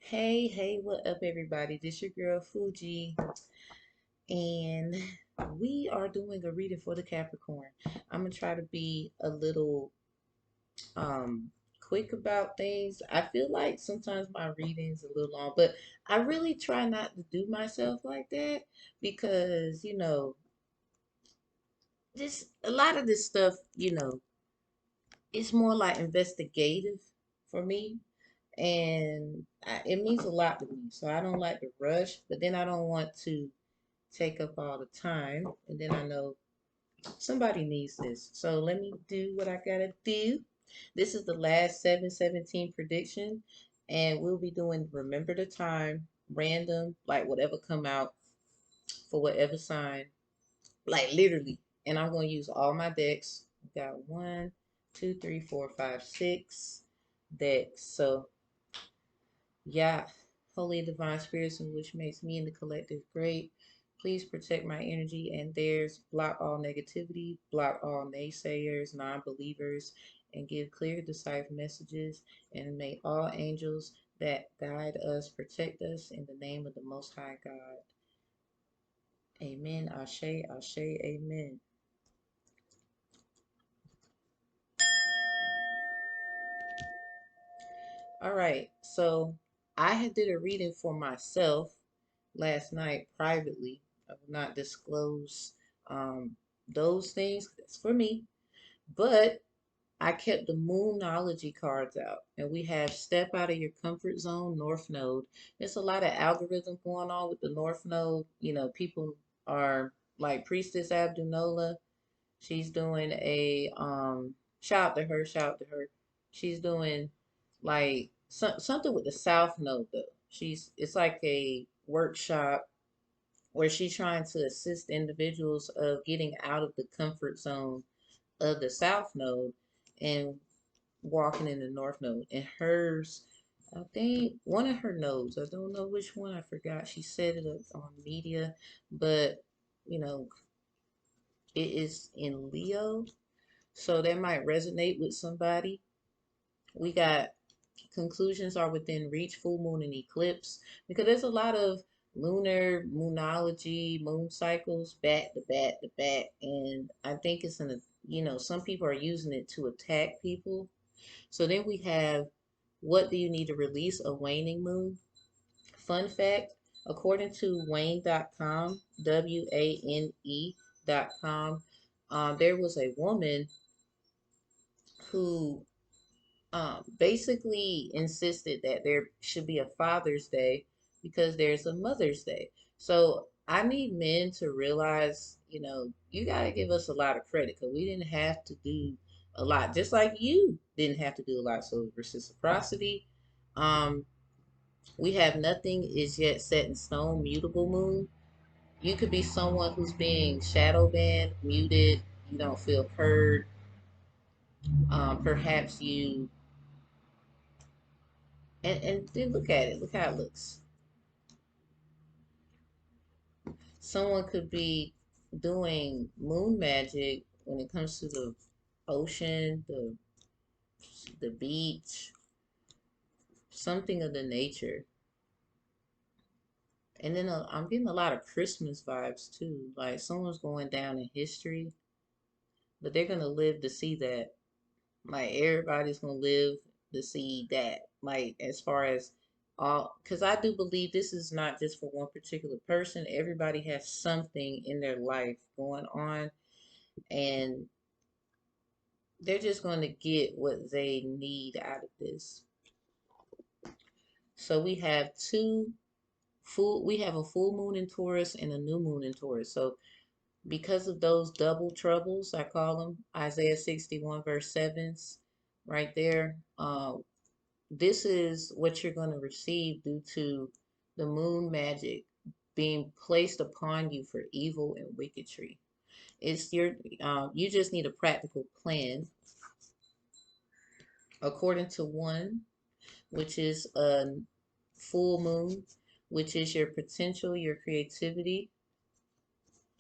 Hey, what up, everybody? This your girl Fuji, and we are doing a reading for the Capricorn. I'm gonna try to be a little um quick about things. I feel like sometimes my reading's a little long, but I really try not to do myself like that because, just a lot of this stuff, it's more like investigative for me. And it means a lot to me. So I don't like to rush, but then I don't want to take up all the time. And then I know somebody needs this. So let me do what I gotta do. This is the last 717 prediction, and we'll be doing remember the time, random, like whatever come out for whatever sign, like literally. And I'm gonna use all my decks. We got one, two, three, four, five, six decks. So yeah, holy and divine spirits, in which makes me and the collective great. Please protect my energy and theirs. Block all negativity, block all naysayers, non believers, and give clear, decisive messages. And may all angels that guide us protect us in the name of the Most High God. Amen. Ashe, Ashe, Amen. All right, so I had did a reading for myself last night privately. I will not disclose um, those things. That's for me. But I kept the Moonology cards out, and we have Step Out of Your Comfort Zone, North Node. There's a lot of algorithm going on with the North Node. People are like Priestess Abdunola. She's doing a shout out to her, shout out to her. She's doing like something with the South Node though. It's like a workshop where she's trying to assist individuals of getting out of the comfort zone of the South Node and walking in the North Node. And hers, I think one of her nodes, I don't know which one, I forgot. She said it on media, but you know, it is in Leo, so that might resonate with somebody. We got conclusions are within reach, full moon and eclipse, because there's a lot of lunar moonology, moon cycles back to back to back, and I think it's some people are using it to attack people. So then we have what do you need to release a waning moon? Fun fact, according to Wane.com, WANE.com, there was a woman who basically insisted that there should be a Father's Day because there's a Mother's Day. So I need men to realize, you got to give us a lot of credit because we didn't have to do a lot, just like you didn't have to do a lot. So reciprocity. Um, we have nothing is yet set in stone, mutable moon. You could be someone who's being shadow banned, muted, you don't feel heard. Perhaps you and then look at it. Look how it looks. Someone could be doing moon magic when it comes to the ocean, the beach, something of the nature. And then I'm getting a lot of Christmas vibes too. Like someone's going down in history, but they're gonna live to see that. Like everybody's gonna live to see that. Like as far as all, because I do believe this is not just for one particular person. Everybody has something in their life going on, and they're just going to get what they need out of this. So we have a full moon in Taurus and a new moon in Taurus. So because of those double troubles, I call them Isaiah 61 verse 7s right there. This is what you're going to receive due to the moon magic being placed upon you for evil and wickedry. You just need a practical plan according to one, which is a full moon, which is your potential, your creativity.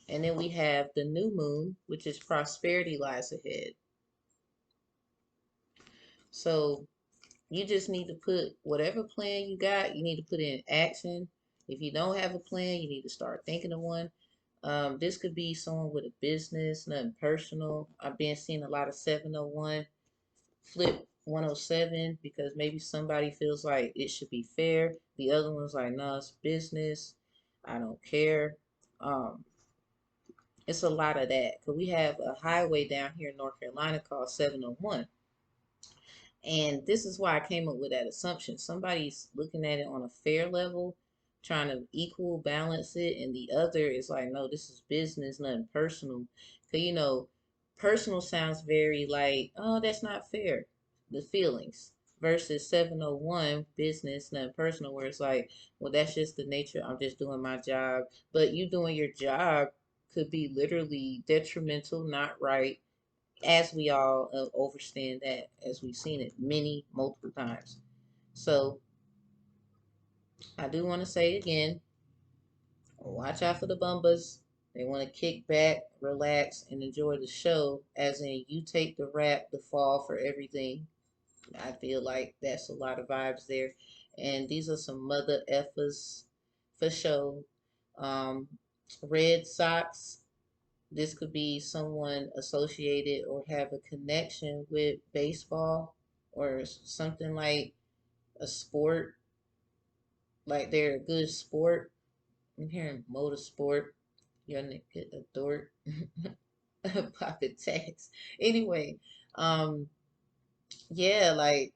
And then we have the new moon, which is prosperity lies ahead. So You just need to put whatever plan you got, you need to put it in action. If you don't have a plan, you need to start thinking of one. This could be someone with a business, nothing personal. I've been seeing a lot of 701, flip 107, because maybe somebody feels like it should be fair. The other one's like, no, it's business. I don't care. Um, it's a lot of that. Because we have a highway down here in North Carolina called 701. And this is why I came up with that assumption. Somebody's looking at it on a fair level, trying to equal balance it, and the other is like, no, this is business, nothing personal. Because, personal sounds very like, oh, that's not fair. The feelings versus 701, business, nothing personal, where it's like, well, that's just the nature. I'm just doing my job. But you doing your job could be literally detrimental, not right, as we all understand that, as we've seen it multiple times. So I do want to say again, watch out for the bumpers. They want to kick back, relax, and enjoy the show, as in you take the rap, the fall for everything. I feel like that's a lot of vibes there. And these are some mother effers for show. Um, Red Sox. This could be someone associated or have a connection with baseball or something like a sport, like they're a good sport. I'm hearing motorsport. Your nigga a dork. Pocket tax. Anyway, um, yeah, like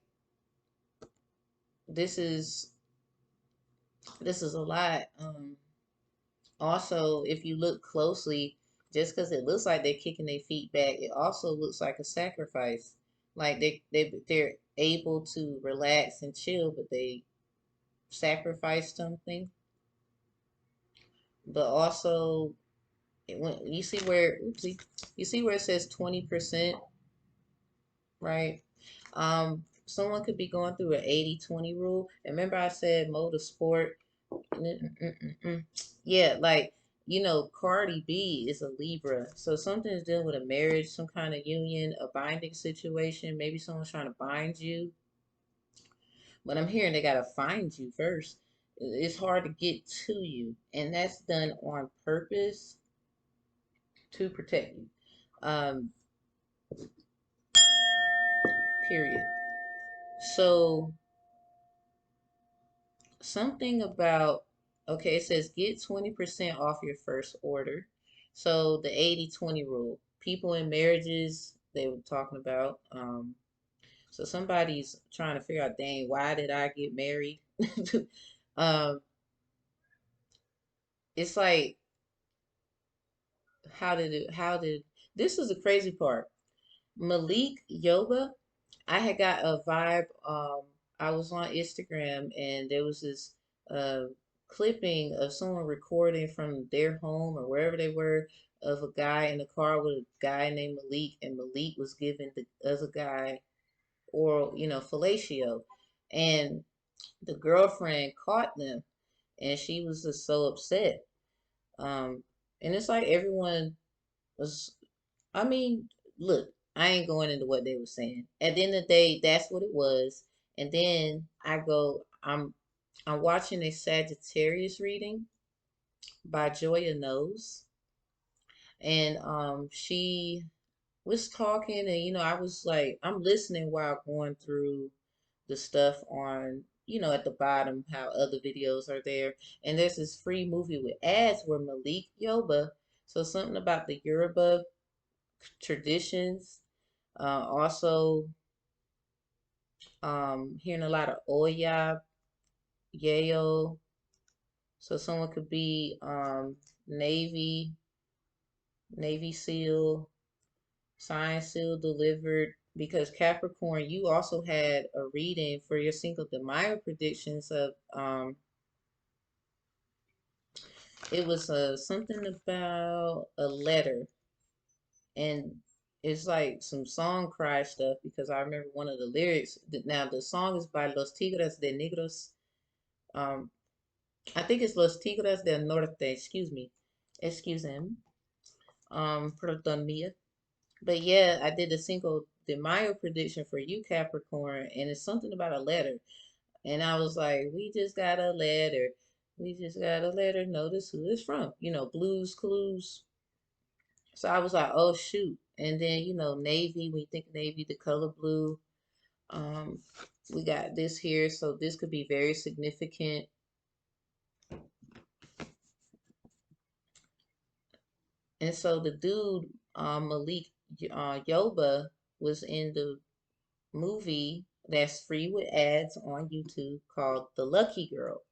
this is this is a lot. Also, if you look closely, just because it looks like they're kicking their feet back, it also looks like a sacrifice. Like they're able to relax and chill, but they sacrifice something. But also, when you see where, oopsie, you see where it says 20%, right? Someone could be going through an 80-20 rule. And remember I said motorsport. Mm-mm-mm-mm. Yeah, like, Cardi B is a Libra. So something's dealing with a marriage, some kind of union, a binding situation. Maybe someone's trying to bind you. But I'm hearing they gotta find you first. It's hard to get to you. And that's done on purpose to protect you. Um, period. So something about, okay, it says get 20% off your first order. So the 80-20 rule. People in marriages, they were talking about. So somebody's trying to figure out, dang, why did I get married? um, it's like, how did, this is the crazy part. Malik Yoba, I had got a vibe. I was on Instagram and there was this uh, clipping of someone recording from their home or wherever they were, of a guy in a car with a guy named Malik, and Malik was giving the other guy oral, fellatio, and the girlfriend caught them, and she was just so upset. Um, and it's like everyone was, I mean, look, I ain't going into what they were saying. At the end of the day, that's what it was. And then I'm watching a Sagittarius reading by Joya Knows. And she was talking, and I was like, I'm listening while going through the stuff on, at the bottom, how other videos are there. And there's this free movie with ads where Malik Yoba, so something about the Yoruba traditions. Also, hearing a lot of Oya, Yayo. So someone could be Navy, Navy SEAL, Science SEAL delivered. Because Capricorn, you also had a reading for your Cinco de Mayo predictions of it was something about a letter, and it's like some song cry stuff, because I remember one of the lyrics. Now the song is by Los Tigres de Negros. Um, I think it's Los Tigres del Norte. Excuse me, excuse him. Perdón mía. But yeah, I did a Cinco did my prediction for you, Capricorn, and it's something about a letter. And I was like, we just got a letter. We just got a letter. Notice who it's from. Blues Clues. So I was like, oh shoot. And then, Navy, when you think of Navy, the color blue. Um, we got this here, so this could be very significant. And so the dude, Malik Yoba, was in the movie that's free with ads on YouTube called The Lucky Girl.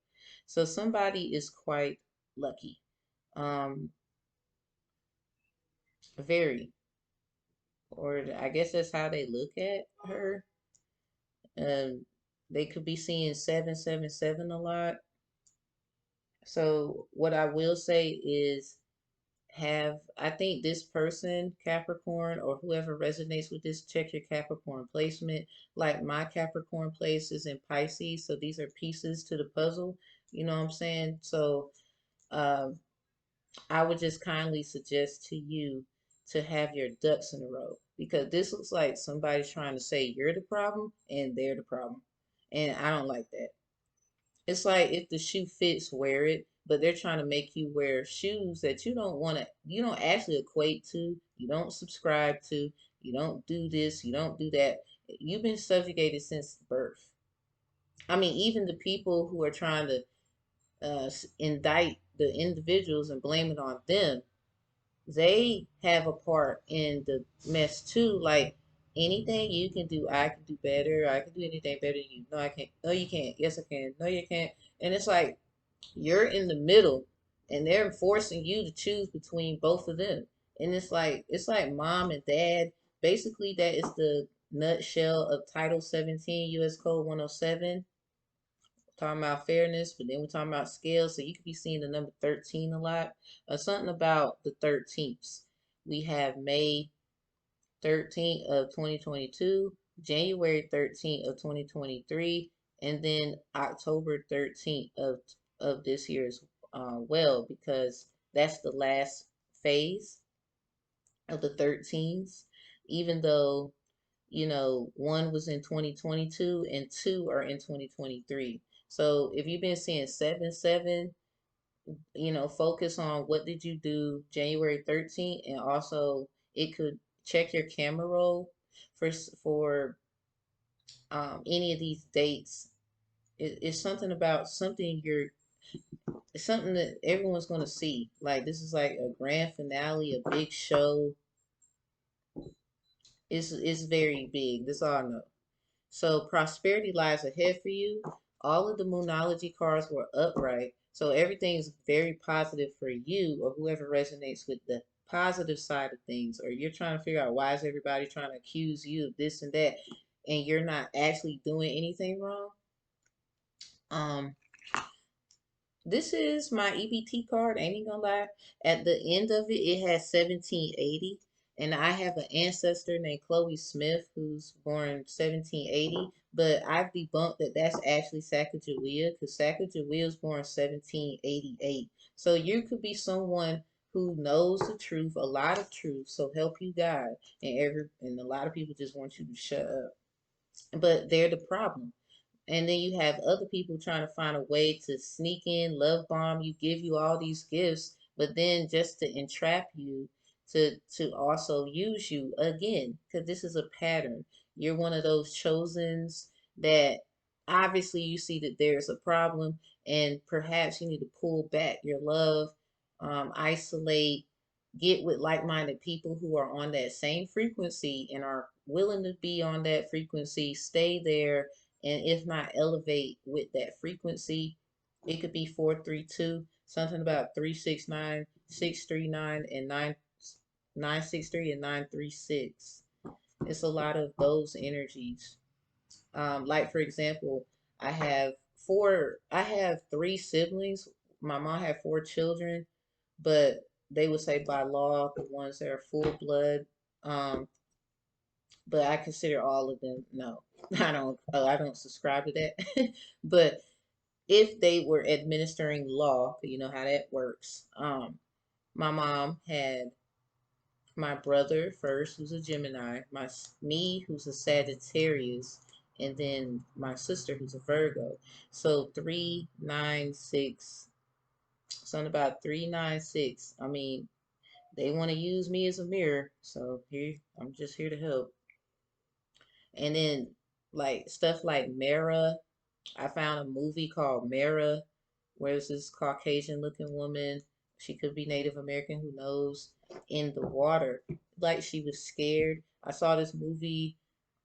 So somebody is quite lucky. Um, very, or I guess that's how they look at her. They could be seeing 777 a lot. So what I will say is I think this person, Capricorn, or whoever resonates with this, check your Capricorn placement. Like my Capricorn place is in Pisces, so these are pieces to the puzzle. You know what I'm saying? So um, I would just kindly suggest to you to have your ducks in a row because this looks like somebody's trying to say you're the problem and they're the problem. And I don't like that. It's like if the shoe fits, wear it, but they're trying to make you wear shoes that you don't actually equate to, you don't subscribe to, you don't do this, you don't do that. You've been subjugated since birth. I mean, even the people who are trying to indict the individuals and blame it on them, they have a part in the mess too. Like anything you can do, I can do better. I can do anything better than you. No, I can't. No, you can't. Yes, I can. No, you can't. And it's like you're in the middle, and they're forcing you to choose between both of them. And it's like mom and dad. Basically, that is the nutshell of Title 17 U.S. Code 107 talking about fairness, but then we're talking about scales. So you could be seeing the number 13 a lot. Something about the 13th. We have May 13th of 2022, January 13th of 2023, and then October 13th of this year as well, because that's the last phase of the 13s, even though one was in 2022 and two are in 2023. So if you've been seeing 7-7, focus on what did you do January 13th, and also it could check your camera roll for any of these dates. It's something about it's something that everyone's going to see. Like this is like a grand finale, a big show. It's very big. That's all I know. So prosperity lies ahead for you. All of the Moonology cards were upright. So everything's very positive for you or whoever resonates with the positive side of things. Or you're trying to figure out why is everybody trying to accuse you of this and that, and you're not actually doing anything wrong. Um, this is my EBT card, ain't even gonna lie. At the end of it, it has 1780. And I have an ancestor named Chloe Smith who's born 1780. But I've debunked that that's actually Sacagawea because Sacagawea was born 1788. So you could be someone who knows the truth, a lot of truth, so help you God. And a lot of people just want you to shut up. But they're the problem. And then you have other people trying to find a way to sneak in, love bomb you, give you all these gifts, but then just to entrap you to also use you again, because this is a pattern. You're one of those chosens that obviously you see that there's a problem, and perhaps you need to pull back your love, isolate, get with like-minded people who are on that same frequency and are willing to be on that frequency, stay there, and if not elevate with that frequency. It could be 432, something about 369, 639, and 963 and 936. It's a lot of those energies. Like for example, I have three siblings. My mom had four children, but they would say by law the ones that are full blood. Um, but I consider all of them no. I don't subscribe to that. But if they were administering law, you know how that works. My mom had my brother first, who's a Gemini, me, who's a Sagittarius, and then my sister, who's a Virgo. So 396, something about 396. I mean, they want to use me as a mirror, so here I'm just here to help. And then like stuff like Mara, I found a movie called Mara, where it's this Caucasian looking woman. She could be Native American, who knows, in the water. Like she was scared. I saw this movie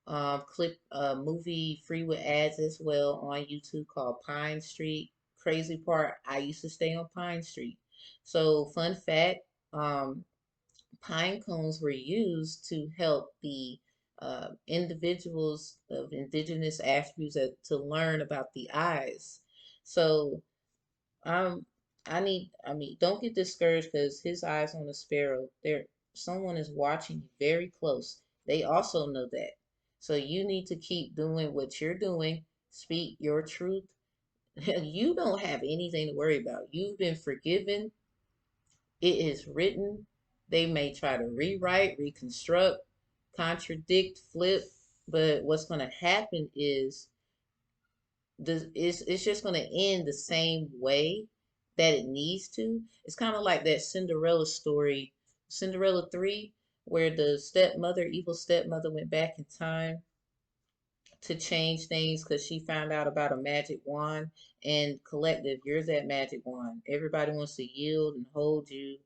free with ads as well on YouTube called Pine Street. Crazy part, I used to stay on Pine Street. So fun fact, um, pine cones were used to help the individuals of indigenous attributes to learn about the eyes. So um, I mean, don't get discouraged because his eyes on a sparrow. Someone is watching you very close. They also know that. So you need to keep doing what you're doing. Speak your truth. You don't have anything to worry about. You've been forgiven. It is written. They may try to rewrite, reconstruct, contradict, flip, but what's going to happen is it's just going to end the same way that it needs to. It's kind of like that Cinderella story, Cinderella 3, where the evil stepmother, went back in time to change things because she found out about a magic wand. And collective, you're that magic wand. Everybody wants to yield and hold you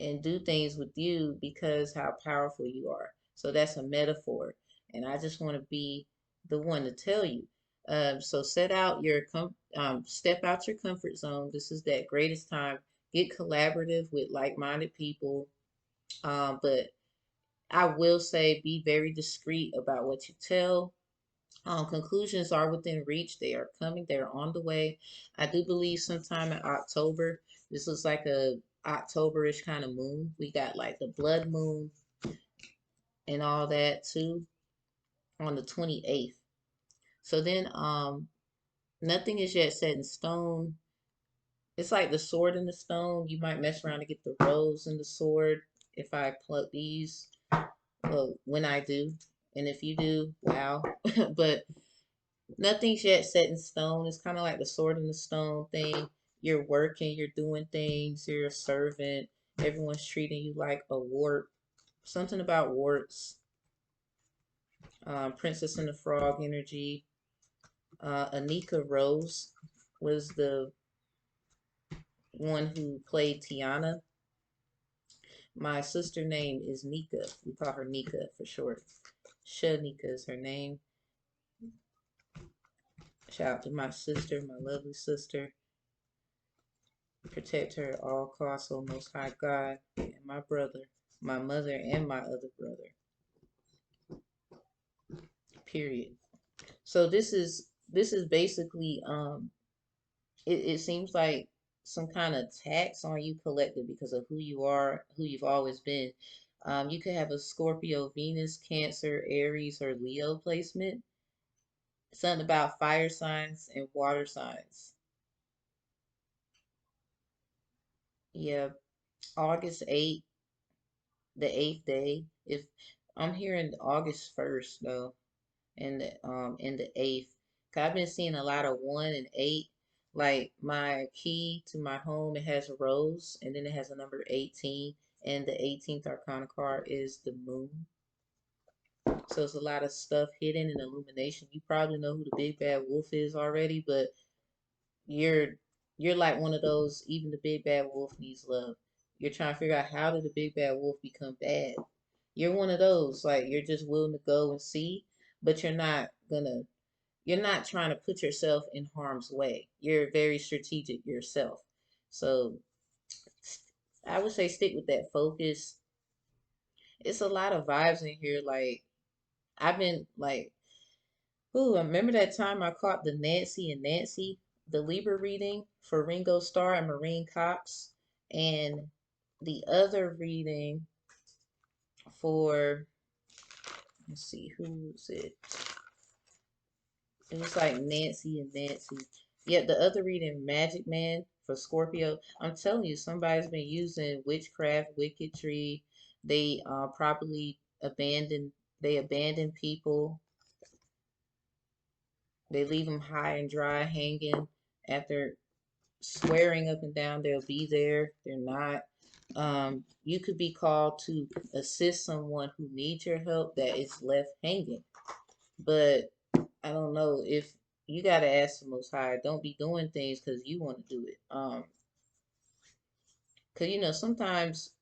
and do things with you because how powerful you are. So that's a metaphor. And I just want to be the one to tell you. So step out your comfort zone. This is that greatest time. Get collaborative with like-minded people. But I will say be very discreet about what you tell. Conclusions are within reach. They are coming. They're on the way. I do believe sometime in October. This looks like a Octoberish kind of moon. We got like the blood moon and all that too on the 28th. So then nothing is yet set in stone. It's like the sword in the stone. You might mess around to get the rose in the sword if I pluck these. Well, when I do. And if you do, wow. But nothing's yet set in stone. It's kind of like the sword in the stone thing. You're working, you're doing things, you're a servant. Everyone's treating you like a wart. Something about warts. Princess and the Frog energy. Anika Rose was the one who played Tiana. My sister name is Nika. We call her Nika for short. Shanika is her name. Shout out to my sister, my lovely sister. Protect her at all costs, O Most High God, and my brother, my mother, and my other brother. Period. So this is basically it seems like some kind of tax on you collective because of who you are, who you've always been. You could have a Scorpio, Venus, Cancer, Aries, or Leo placement. Something about fire signs and water signs. Yeah, August 8th, the eighth day. If I'm hearing August 1st though, and the eighth. 'Cause I've been seeing a lot of 1 and 8. Like my key to my home, it has a rose, and then it has a number 18, and the 18th arcana card is the moon. So it's a lot of stuff hidden in illumination. You probably know who the big bad wolf is already, but you're you're like one of those, even the big bad wolf needs love. You're trying to figure out how did the big bad wolf become bad. You're one of those, like you're just willing to go and see, but you're not trying to put yourself in harm's way. You're very strategic yourself. So I would say stick with that focus. It's a lot of vibes in here. Like I've been like, ooh, I remember that time I caught the Nancy and Nancy, the Libra reading for Ringo Starr and Maureen Cox, and the other reading for, let's see, who was it? It was like Nancy and Nancy. Yeah, the other reading, Magic Man for Scorpio. I'm telling you, somebody's been using witchcraft, wicketry, They properly abandon. They abandon people. They leave them high and dry, hanging after swearing up and down they'll be there. They're not. You could be called to assist someone who needs your help that is left hanging. But I don't know if you got to ask the Most High. Don't be doing things because you want to do it. Because sometimes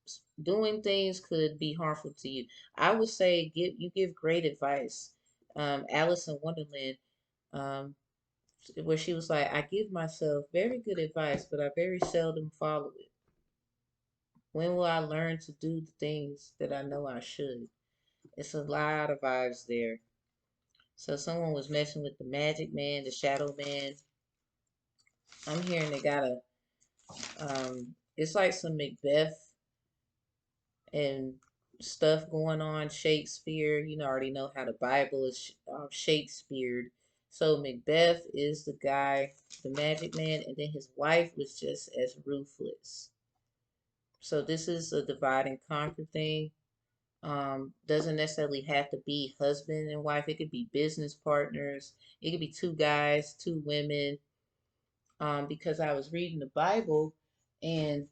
doing things could be harmful to you. I would say give great advice. Alice in Wonderland, um, where she was like, I give myself very good advice, but I very seldom follow it. When will I learn to do the things that I know I should? It's a lot of vibes there. So someone was messing with the magic man, the shadow man. I'm hearing they got it's like some Macbeth and stuff going on. Shakespeare, already know how the Bible is Shakespeared. So Macbeth is the guy, the magic man, and then his wife was just as ruthless. So this is a divide and conquer thing. Doesn't necessarily have to be husband and wife. It could be business partners. It could be two guys, two women. Because I was reading the Bible and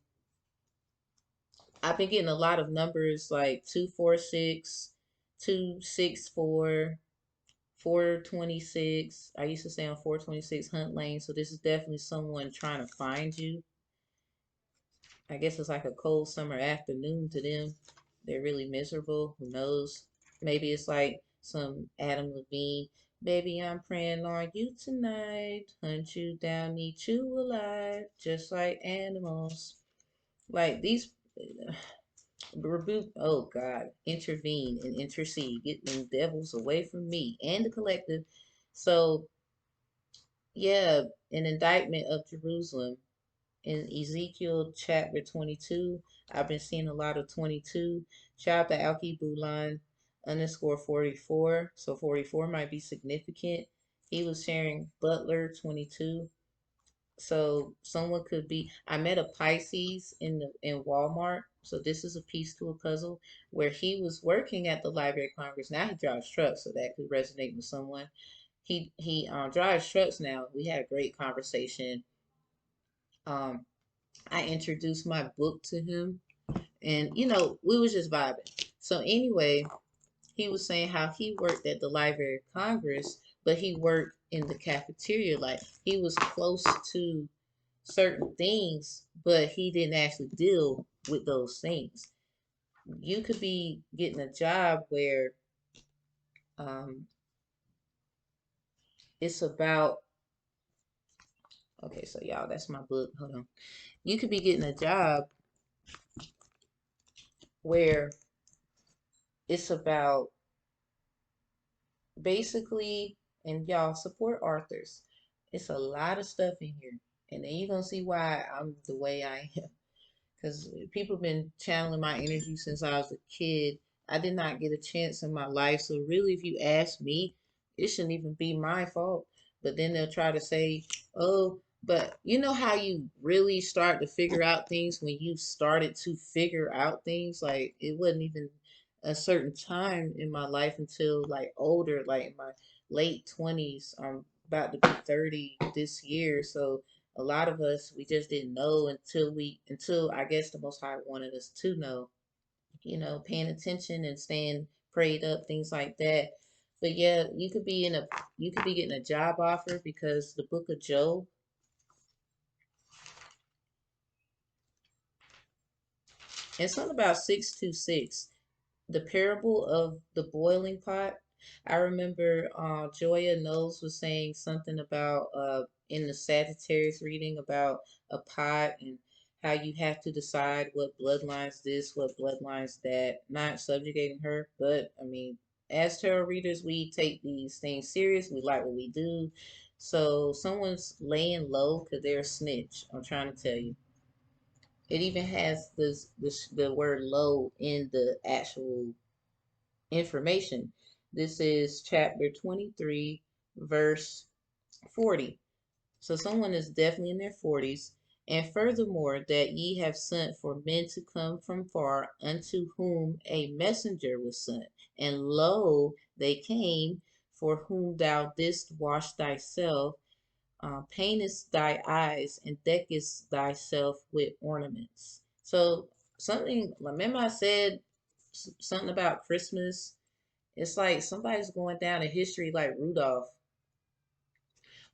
I've been getting a lot of numbers like 246, 264, 426. I used to stay on 426 Hunt Lane, so this is definitely someone trying to find you. I guess it's like a cold summer afternoon to them. They're really miserable. Who knows? Maybe it's like some Adam Levine. Baby, I'm praying on you tonight. Hunt you down, eat you alive, just like animals. Like these rebuke, oh God, intervene and intercede, get them devils away from me and the collective. So, yeah, an indictment of Jerusalem in Ezekiel chapter 22. I've been seeing a lot of 22. Shout out to Alki Bulan underscore 44. So 44 might be significant. He was sharing Butler 22. So someone could be. I met a Pisces in Walmart. So this is a piece to a puzzle where he was working at the Library of Congress. Now he drives trucks, so that could resonate with someone. He drives trucks now. We had a great conversation. Um, I introduced my book to him, and we was just vibing. So anyway, he was saying how he worked at the Library of Congress, but he worked in the cafeteria. Like he was close to certain things, but he didn't actually deal with those things. You could be getting a job where um, it's about, okay, so y'all, that's my book. Hold on. You could be getting a job where it's about basically, and y'all support authors. It's a lot of stuff in here. And then you're going to see why I'm the way I am. Because people have been channeling my energy since I was a kid. I did not get a chance in my life. So really, if you ask me, it shouldn't even be my fault. But then they'll try to say, oh, but you know how you really start to figure out things when you started to figure out things? Like it wasn't even a certain time in my life until like older, like in my late 20s. I'm about to be 30 this year. So a lot of us we just didn't know until I guess the Most High wanted us to know, paying attention and staying prayed up, things like that. But yeah, you could be getting a job offer because the book of Job, and something about 626, the parable of the boiling pot. I remember Joya Knowles was saying something about in the Sagittarius reading about a pot and how you have to decide what bloodlines this, what bloodlines that. Not subjugating her, but I mean, as tarot readers, we take these things serious. We like what we do. So someone's laying low because they're a snitch. I'm trying to tell you. It even has the word low in the actual information. This is chapter 23, verse 40. So someone is definitely in their 40s And furthermore, that ye have sent for men to come from far, unto whom a messenger was sent. And lo, they came, for whom thou didst wash thyself, paintest thy eyes, and deckest thyself with ornaments. So, something, remember I said something about Christmas? It's like somebody's going down in history like Rudolph.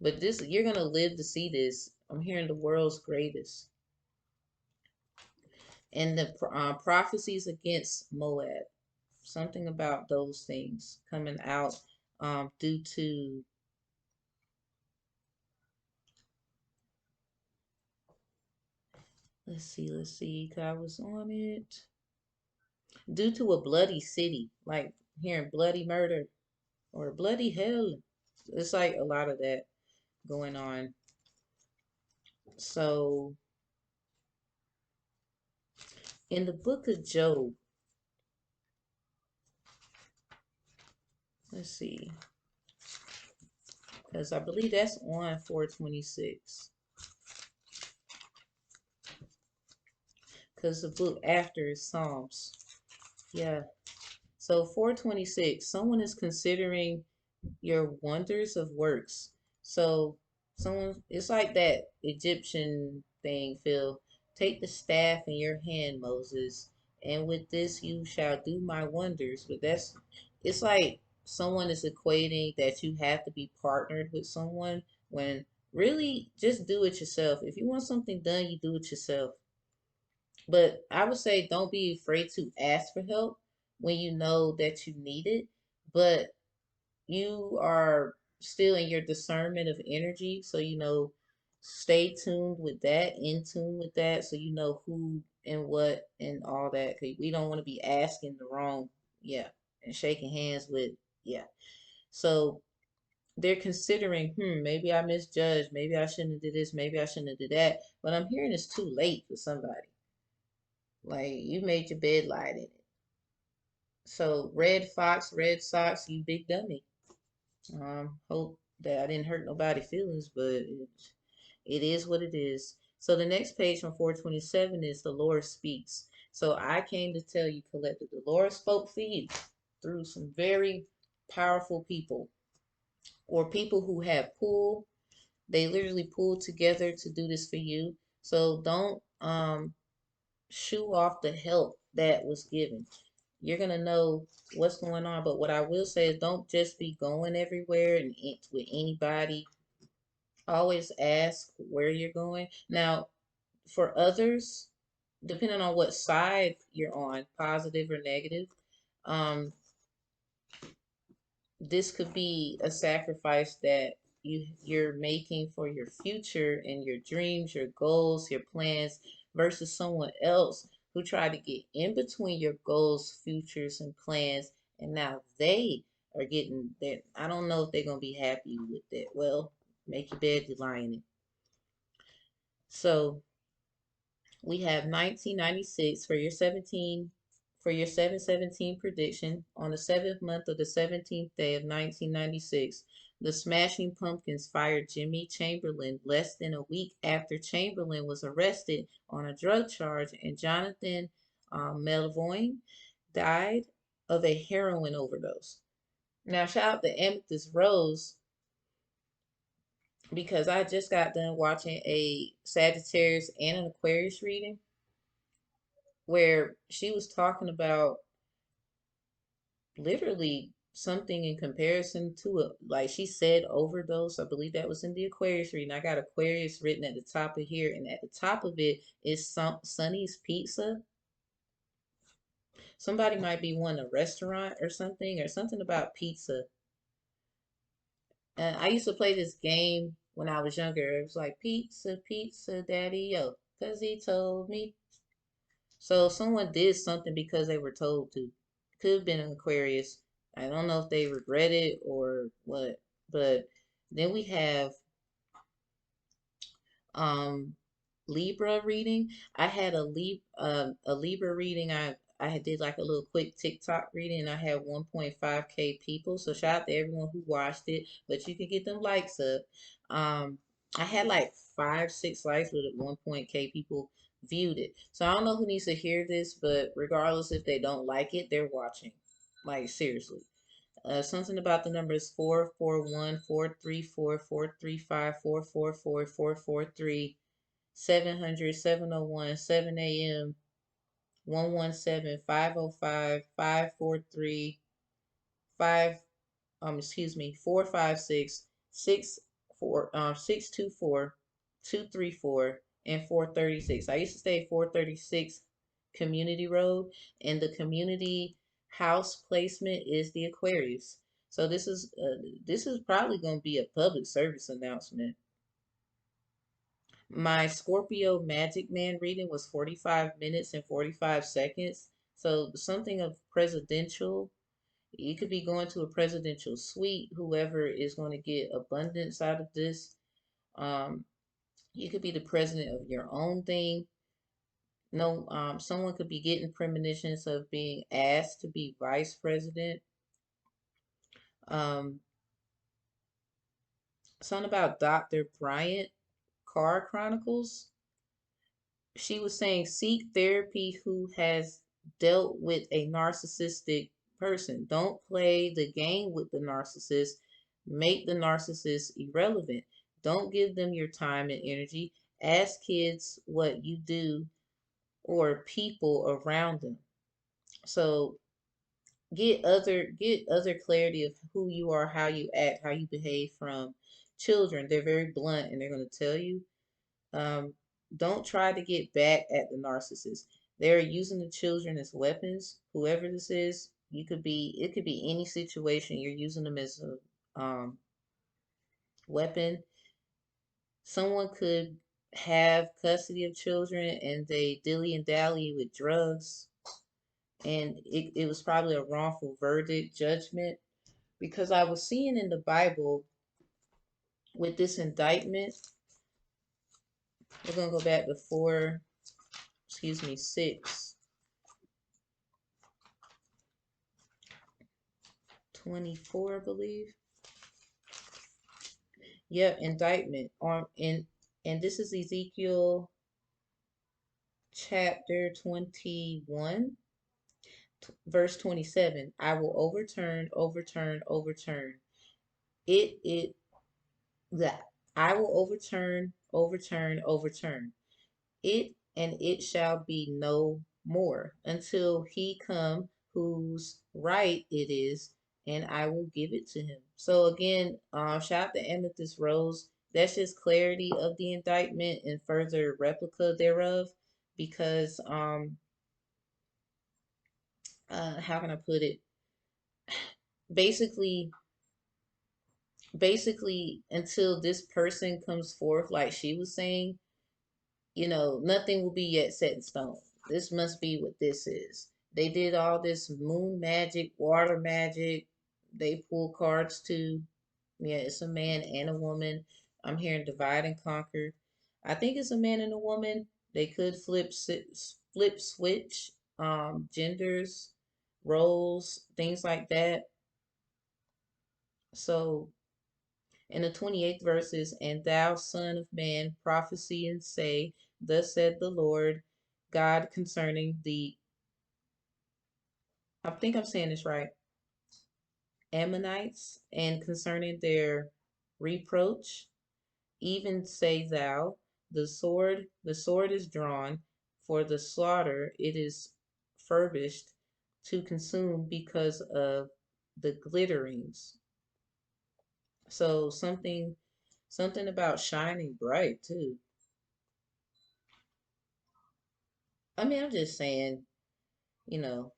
But this, you're going to live to see this. I'm hearing the world's greatest. And the prophecies against Moab. Something about those things coming out due to, let's see, 'cause I was on it. Due to a bloody city, like hearing bloody murder or bloody hell. It's like a lot of that going on. So in the book of Job, let's see, because I believe that's on 426. Because the book after is Psalms. Yeah. So 426, someone is considering your wonders of works. So someone, it's like that Egyptian thing, Phil. Take the staff in your hand, Moses, and with this you shall do my wonders. But it's like someone is equating that you have to be partnered with someone when really just do it yourself. If you want something done, you do it yourself. But I would say don't be afraid to ask for help when you know that you need it. But you are still in your discernment of energy, so stay tuned with that, in tune with that, so you know who and what and all that. 'Cause we don't want to be asking the wrong, yeah, and shaking hands with, yeah. So they're considering, maybe I misjudged, maybe I shouldn't have did this, maybe I shouldn't have did that. But I'm hearing it's too late for somebody. Like you made your bed, lied in it. So red fox, red socks, you big dummy. Hope that I didn't hurt nobody's feelings, but it is what it is. So the next page from 427 is the Lord speaks. So I came to tell you, Collective, the Lord spoke for you through some very powerful people or people who have pulled. They literally pulled together to do this for you. So don't shoo off the help that was given. You're gonna know what's going on. But what I will say is don't just be going everywhere and with anybody. Always ask where you're going. Now, for others, depending on what side you're on, positive or negative, um, this could be a sacrifice that you're making for your future and your dreams, your goals, your plans versus someone else who tried to get in between your goals, futures, and plans, and now they are getting there. I don't know if they're gonna be happy with it. Well, make your bed, you lie in it. So we have 1996 for your 717 prediction on the 7th month of the 17th day of 1996. The Smashing Pumpkins fired Jimmy Chamberlain less than a week after Chamberlain was arrested on a drug charge, and Jonathan Melvoin died of a heroin overdose. Now, shout out to Amethyst Rose because I just got done watching a Sagittarius and an Aquarius reading where she was talking about literally something in comparison to it. Like she said, overdose. I believe that was in the Aquarius reading. I got Aquarius written at the top of here, and at the top of it is Sonny's Pizza. Somebody might be wanting a restaurant or something about pizza. And I used to play this game when I was younger. It was like pizza, pizza, daddy, yo, 'cause he told me. So someone did something because they were told to. Could have been an Aquarius. I don't know if they regret it or what. But then we have um Libra reading. I had a Libra reading. I had did like a little quick TikTok reading, and I had 1.5K people. So shout out to everyone who watched it. But you can get them likes up. I had like five, six likes, but at 1.k people viewed it. So I don't know who needs to hear this, but regardless if they don't like it, they're watching. Like seriously. Something about the numbers 441 434 435 444 443 700 701 7 a.m. 117 505 543 5 excuse me 456 624 234 and 436. I used to stay at 436 Community Road, and the community house placement is the Aquarius. So this is probably going to be a public service announcement. My Scorpio Magic Man reading was 45 minutes and 45 seconds. So something of presidential. You could be going to a presidential suite, whoever is going to get abundance out of this. Um, you could be the president of your own thing. No, someone could be getting premonitions of being asked to be vice president. Um, something about Dr. Bryant Car Chronicles. She was saying seek therapy who has dealt with a narcissistic person. Don't play the game with the narcissist. Make the narcissist irrelevant. Don't give them your time and energy. Ask kids what you do or people around them. So get other clarity of who you are, how you act, how you behave from children. They're very blunt and they're going to tell you. Um, don't try to get back at the narcissist. They're using the children as weapons. Whoever this is, it could be any situation. You're using them as a weapon. Someone could have custody of children and they dilly and dally with drugs, and it was probably a wrongful verdict judgment because I was seeing in the Bible with this indictment. We're gonna go back to 6:24, I believe. Yep, indictment on and this is Ezekiel chapter 21, verse 27. I will overturn it that I will overturn it, and it shall be no more until he come whose right it is, and I will give it to him. So again, shout out to Amethyst Rose. That's just clarity of the indictment and further replica thereof, because how can I put it? Basically, basically, until this person comes forth, like she was saying, nothing will be yet set in stone. This must be what this is. They did all this moon magic, water magic. They pull cards too. Yeah, it's a man and a woman. I'm hearing divide and conquer. I think it's a man and a woman. They could flip switch genders, roles, things like that. So in the 28th verses, and thou son of man, prophesy and say, thus said the Lord God concerning I think I'm saying this right, Ammonites, and concerning their reproach, even say thou, the sword is drawn, for the slaughter it is furbished to consume because of the glitterings. So something about shining bright too. I mean, I'm just saying, you know.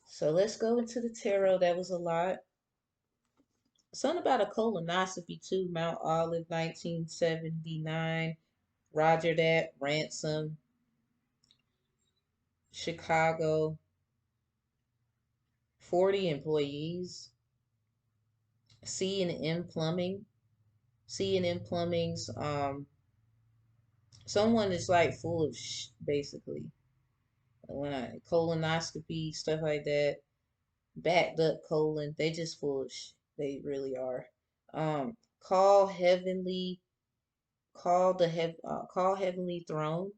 So let's go into the tarot. That was a lot. Something about a colonoscopy too. Mount Olive, 1979. Roger that. Ransom, Chicago. 40 employees. C&M Plumbing. C&M Plumbing's someone is like full of basically. When I colonoscopy stuff like that, backed up colon. They just full of They really are. Call Heavenly call heavenly throne.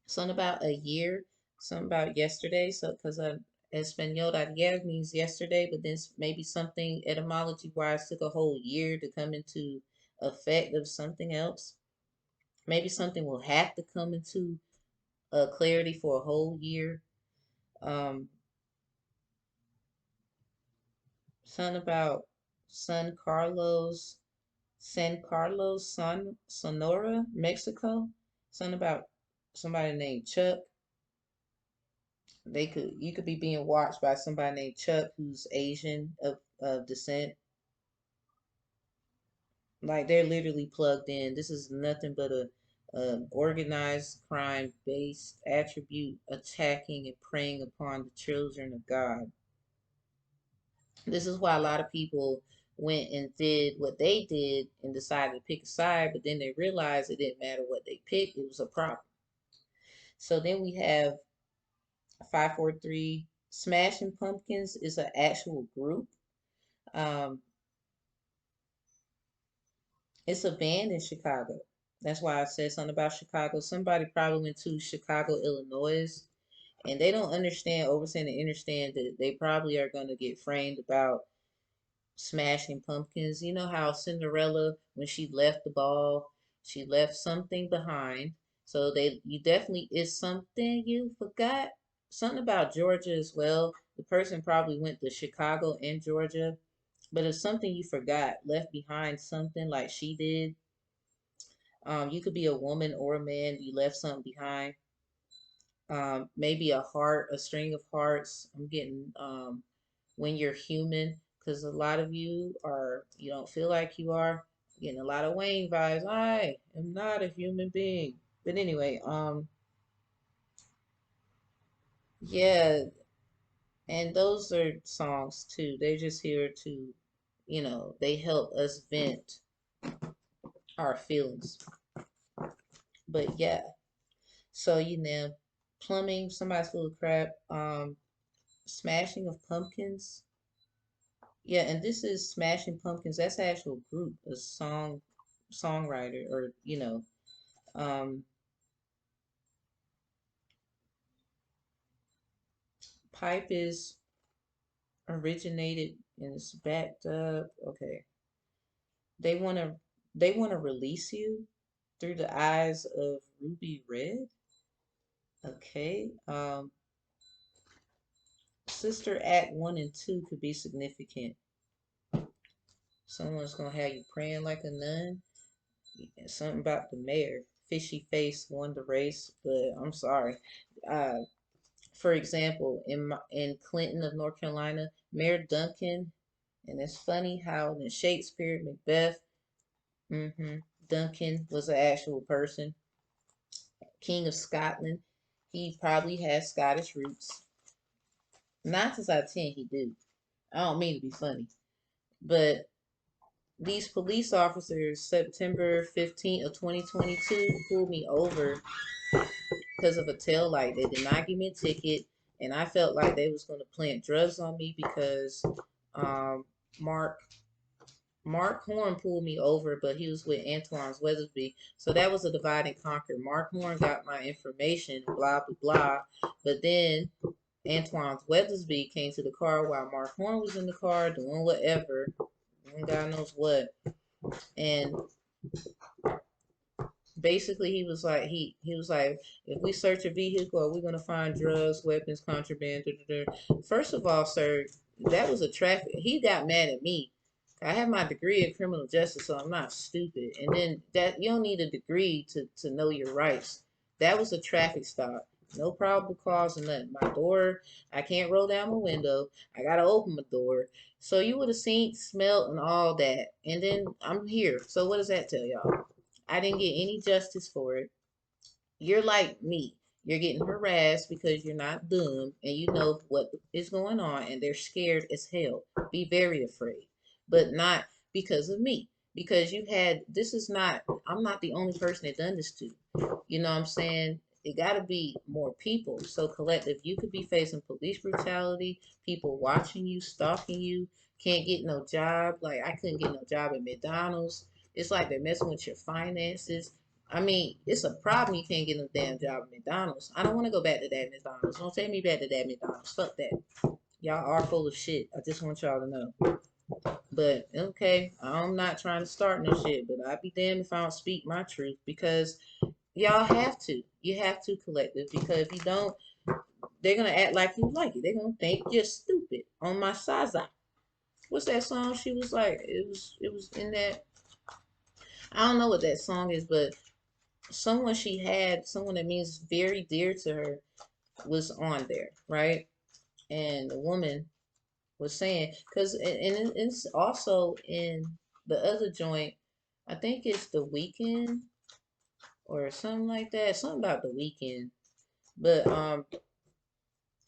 Something about a year, something about yesterday. So, because Espanol ayer means yesterday, but then maybe something etymology wise took a whole year to come into effect of something else. Maybe something will have to come into clarity for a whole year. Um, something about San Carlos, Sonora, Mexico. Something about somebody named Chuck. You could be being watched by somebody named Chuck who's Asian of descent. Like they're literally plugged in. This is nothing but a organized crime based attribute attacking and preying upon the children of God. This is why a lot of people went and did what they did and decided to pick a side, but then they realized it didn't matter what they picked, it was a problem. So then we have 543 Smashing Pumpkins is an actual group. Um, it's a band in Chicago. That's why I said something about Chicago. Somebody probably went to Chicago, Illinois, and they don't understand, overstand, and understand that they probably are going to get framed about Smashing Pumpkins. You know how Cinderella, when she left the ball, she left something behind. So you definitely is something you forgot. Something about Georgia as well. The person probably went to Chicago and Georgia, but it's something you forgot, left behind something like she did. You could be a woman or a man. You left something behind. Maybe a heart, a string of hearts. I'm getting when you're human, because a lot of you don't feel like you are. Getting a lot of Wayne vibes. I am not a human being. But anyway, yeah, and those are songs too. They're just here to, they help us vent our feelings. But yeah, so plumbing, somebody's full of crap. Smashing of Pumpkins. Yeah, and this is Smashing Pumpkins. That's an actual group, a songwriter, or pipe is originated and it's backed up. Okay, they wanna they wanna release you through the eyes of Ruby Red. Okay, Sister Act 1 and 2 could be significant. Someone's gonna have you praying like a nun. Something about the mayor. Fishy face won the race, but I'm sorry. Uh, for example, in Clinton of North Carolina, Mayor Duncan, and it's funny how in Shakespeare, Macbeth, Duncan was an actual person. King of Scotland, he probably has Scottish roots. 9 times out of 10, he do. I don't mean to be funny, but these police officers, September 15th of 2022, pulled me over because of a tail light. They did not give me a ticket, and I felt like they was going to plant drugs on me because um, Mark Mark Horn pulled me over, but he was with Antoine's Weathersby. So that was a divide and conquer. Mark Horn got my information, blah, blah, blah. But then Antoine's Weathersby came to the car while Mark Horn was in the car doing whatever. God knows what. And basically he was like, if we search a vehicle, are we gonna find drugs, weapons, contraband? Da, da, da. First of all, sir, that was a traffic. He got mad at me. I have my degree in criminal justice, so I'm not stupid. And then that you don't need a degree to know your rights. That was a traffic stop. No probable cause or nothing. My door, I can't roll down my window. I gotta open my door. So you would have seen, smelled, and all that. And then I'm here. So what does that tell y'all? I didn't get any justice for it. You're like me. You're getting harassed because you're not dumb and you know what is going on and they're scared as hell. Be very afraid. But not because of me. Because this is not, I'm not the only person that done this to. You know what I'm saying? It got to be more people. So collective, you could be facing police brutality, people watching you, stalking you, can't get no job. Like I couldn't get no job at McDonald's. It's like they're messing with your finances. I mean, it's a problem you can't get a damn job at McDonald's. I don't want to go back to that McDonald's. Don't take me back to that McDonald's. Fuck that. Y'all are full of shit. I just want y'all to know. But okay, I'm not trying to start no shit, but I'd be damned if I don't speak my truth because y'all have to. You have to, collective, because if you don't, they're gonna act like you like it. They're gonna think you're stupid on my Saza. What's that song? She was like, it was in that. I don't know what that song is, but someone she had, someone that means very dear to her, was on there, right? And the woman was saying, because and it's also in the other joint. I think it's the weekend or something like that. Something about the weekend. But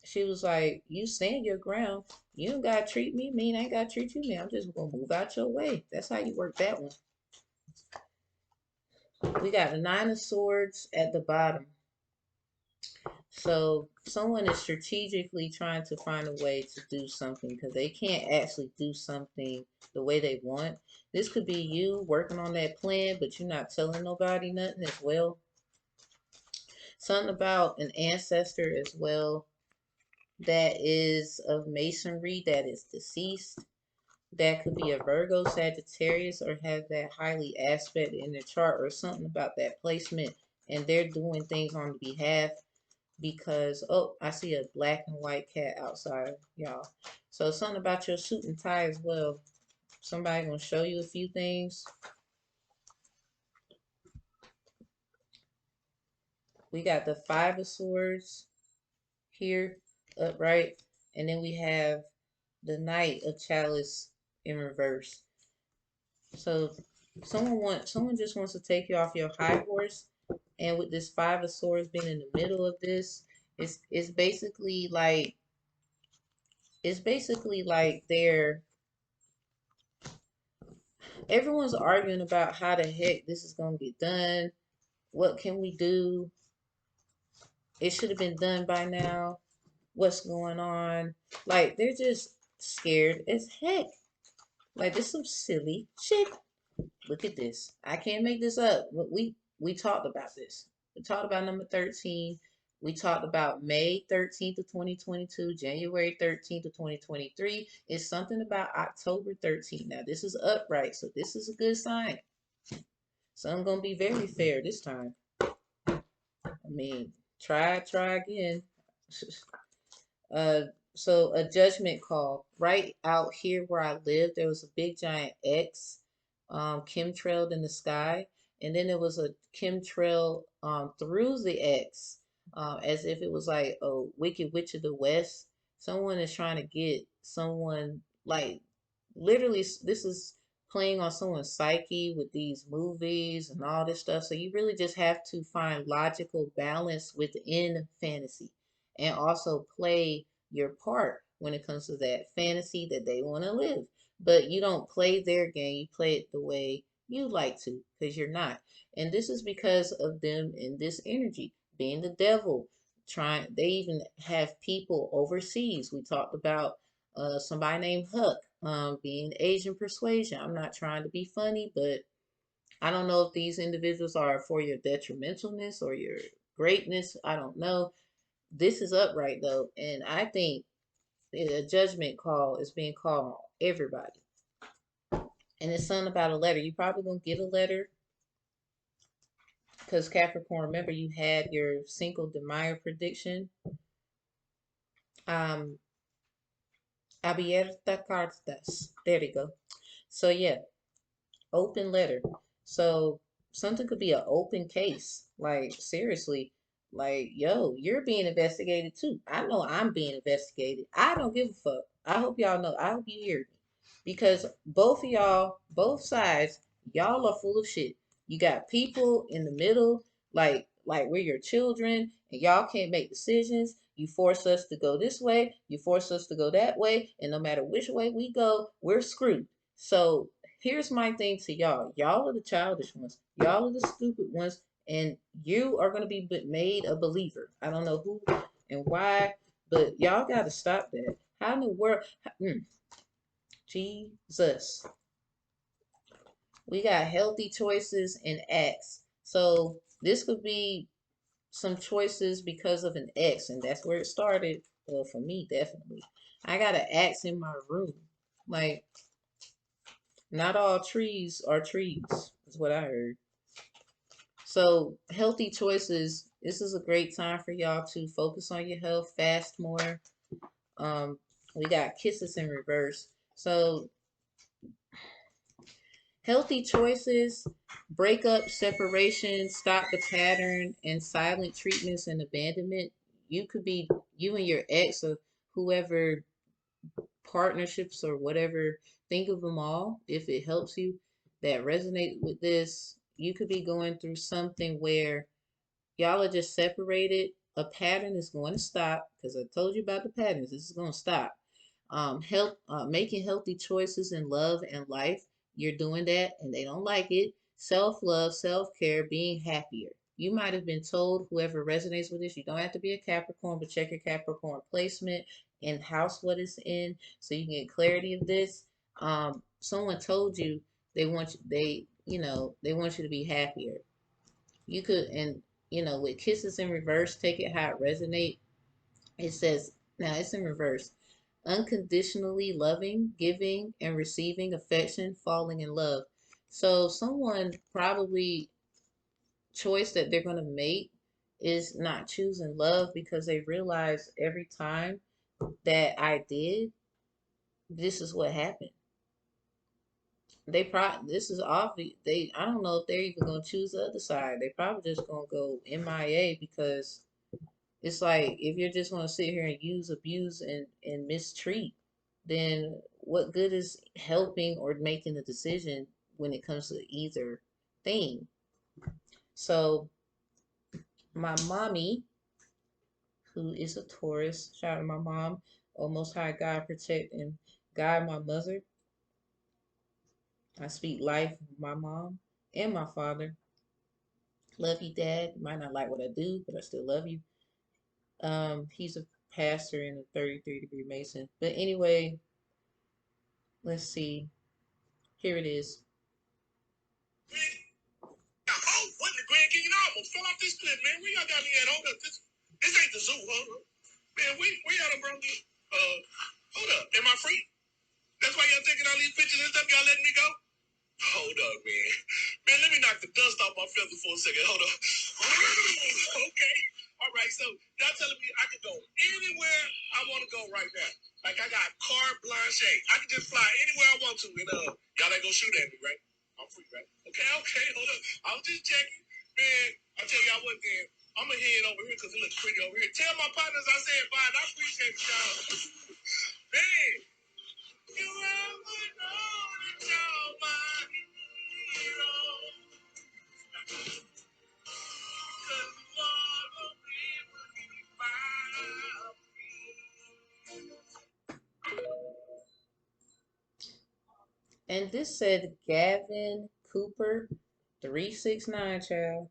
she was like, "You stand your ground. You don't gotta treat me mean. I ain't gotta treat you mean. I'm just gonna move out your way." That's how you work that one. We got the Nine of Swords at the bottom. So someone is strategically trying to find a way to do something because they can't actually do something the way they want. This could be you working on that plan, but you're not telling nobody nothing as well. Something about an ancestor as well that is of masonry that is deceased. That could be a Virgo, Sagittarius, or have that highly aspect in their chart, or something about that placement, and they're doing things on the behalf because, oh, I see a black and white cat outside, y'all. So something about your suit and tie as well. Somebody gonna show you a few things. We got the Five of Swords here, upright, and then we have the Knight of Chalice in reverse. So someone just wants to take you off your high horse, and with this Five of Swords being in the middle of this, it's basically like they're everyone's arguing about how the heck this is gonna get done. What can we do? It should have been done by now. What's going on? Like they're just scared as heck. Like this is some silly shit. Look at this. I can't make this up. We talked about this. We talked about number 13. We talked about May 13th of 2022, January 13th of 2023. It's something about October 13th. Now this is upright, so this is a good sign. So I'm gonna be very fair this time. I mean, try again. Uh, so a judgment call. Right out here where I live, there was a big giant X, chemtrailed in the sky, and then there was a chemtrail through the X, as if it was like a wicked witch of the west. Someone is trying to get someone like literally. This is playing on someone's psyche with these movies and all this stuff. So you really just have to find logical balance within fantasy and also play your part when it comes to that fantasy that they want to live. But you don't play their game, you play it the way you like to because you're not. And this is because of them in this energy, being the devil. Trying, they even have people overseas. We talked about somebody named Huck being Asian persuasion. I'm not trying to be funny, but I don't know if these individuals are for your detrimentalness or your greatness. I don't know. This is upright though, and I think a judgment call is being called on everybody. And it's something about a letter. You probably gonna get a letter because Capricorn. Remember, you had your Cinco de Mayo prediction. Um, abierta cartas. There we go. So yeah, open letter. So something could be an open case. Like seriously, like yo, you're being investigated too. I know I'm being investigated. I don't give a fuck. I hope y'all know. I hope you hear me. Because both of y'all, both sides, y'all are full of shit. You got people in the middle, like we're your children, and y'all can't make decisions. You force us to go this way, you force us to go that way, and no matter which way we go, we're screwed. So here's my thing to y'all. Y'all are the childish ones. Y'all are the stupid ones, and you are gonna be made a believer. I don't know who and why, but y'all gotta stop that. How in the world? Jesus. We got healthy choices and acts. So this could be some choices because of an ex, and that's where it started. Well, for me, definitely. I got an axe in my room. Like, not all trees are trees, is what I heard. So, healthy choices. This is a great time for y'all to focus on your health, fast more. Um, we got kisses in reverse. So, healthy choices, breakup, separation, stop the pattern, and silent treatments and abandonment. You could be you and your ex or whoever, partnerships or whatever. Think of them all if it helps you that resonate with this. You could be going through something where y'all are just separated. A pattern is going to stop because I told you about the patterns. This is going to stop. Making healthy choices in love and life. You're doing that and they don't like it. Self love, self care, being happier. You might have been told, whoever resonates with this, you don't have to be a Capricorn, but check your Capricorn placement and house what it's in so you can get clarity of this. Someone told you they want you to be happier. You could, and with kisses in reverse, take it how it resonate. It says, now it's in reverse: unconditionally loving, giving, and receiving affection, falling in love. So someone probably choice that they're going to make is not choosing love because they realize every time that I did, this is what happened. This is obvious. I don't know if they're even gonna choose the other side. They probably just gonna go MIA because it's like if you're just gonna sit here and use, abuse, and mistreat, then what good is helping or making a decision when it comes to either thing? So my mommy, who is a Taurus, shout out to my mom, oh Most High God protect and guide my mother. I speak life, my mom and my father. Love you, Dad. You might not like what I do, but I still love you. He's a pastor and a 33-degree Mason. But anyway, let's see. Here it is. Oh, what the Grand King almost fell off this cliff, man. Where y'all got me at? Hold up. This ain't the zoo, huh? Man, where y'all done brought me? Hold up. Am I free? That's why y'all taking all these pictures and stuff? Y'all letting me go? Hold up, man. Man, let me knock the dust off my feather for a second. Hold up. Okay. All right. So y'all telling me I can go anywhere I want to go right now. Like I got carte blanche. I can just fly anywhere I want to. And y'all ain't gonna shoot at me, right? I'm free, right? Okay. Hold up. I was just checking. Man, I'll tell y'all what then. I'm gonna head over here because it looks pretty over here. Tell my partners I said bye. I appreciate y'all. Man, you ever know that y'all my hero? And this said Gavin Cooper 369, child.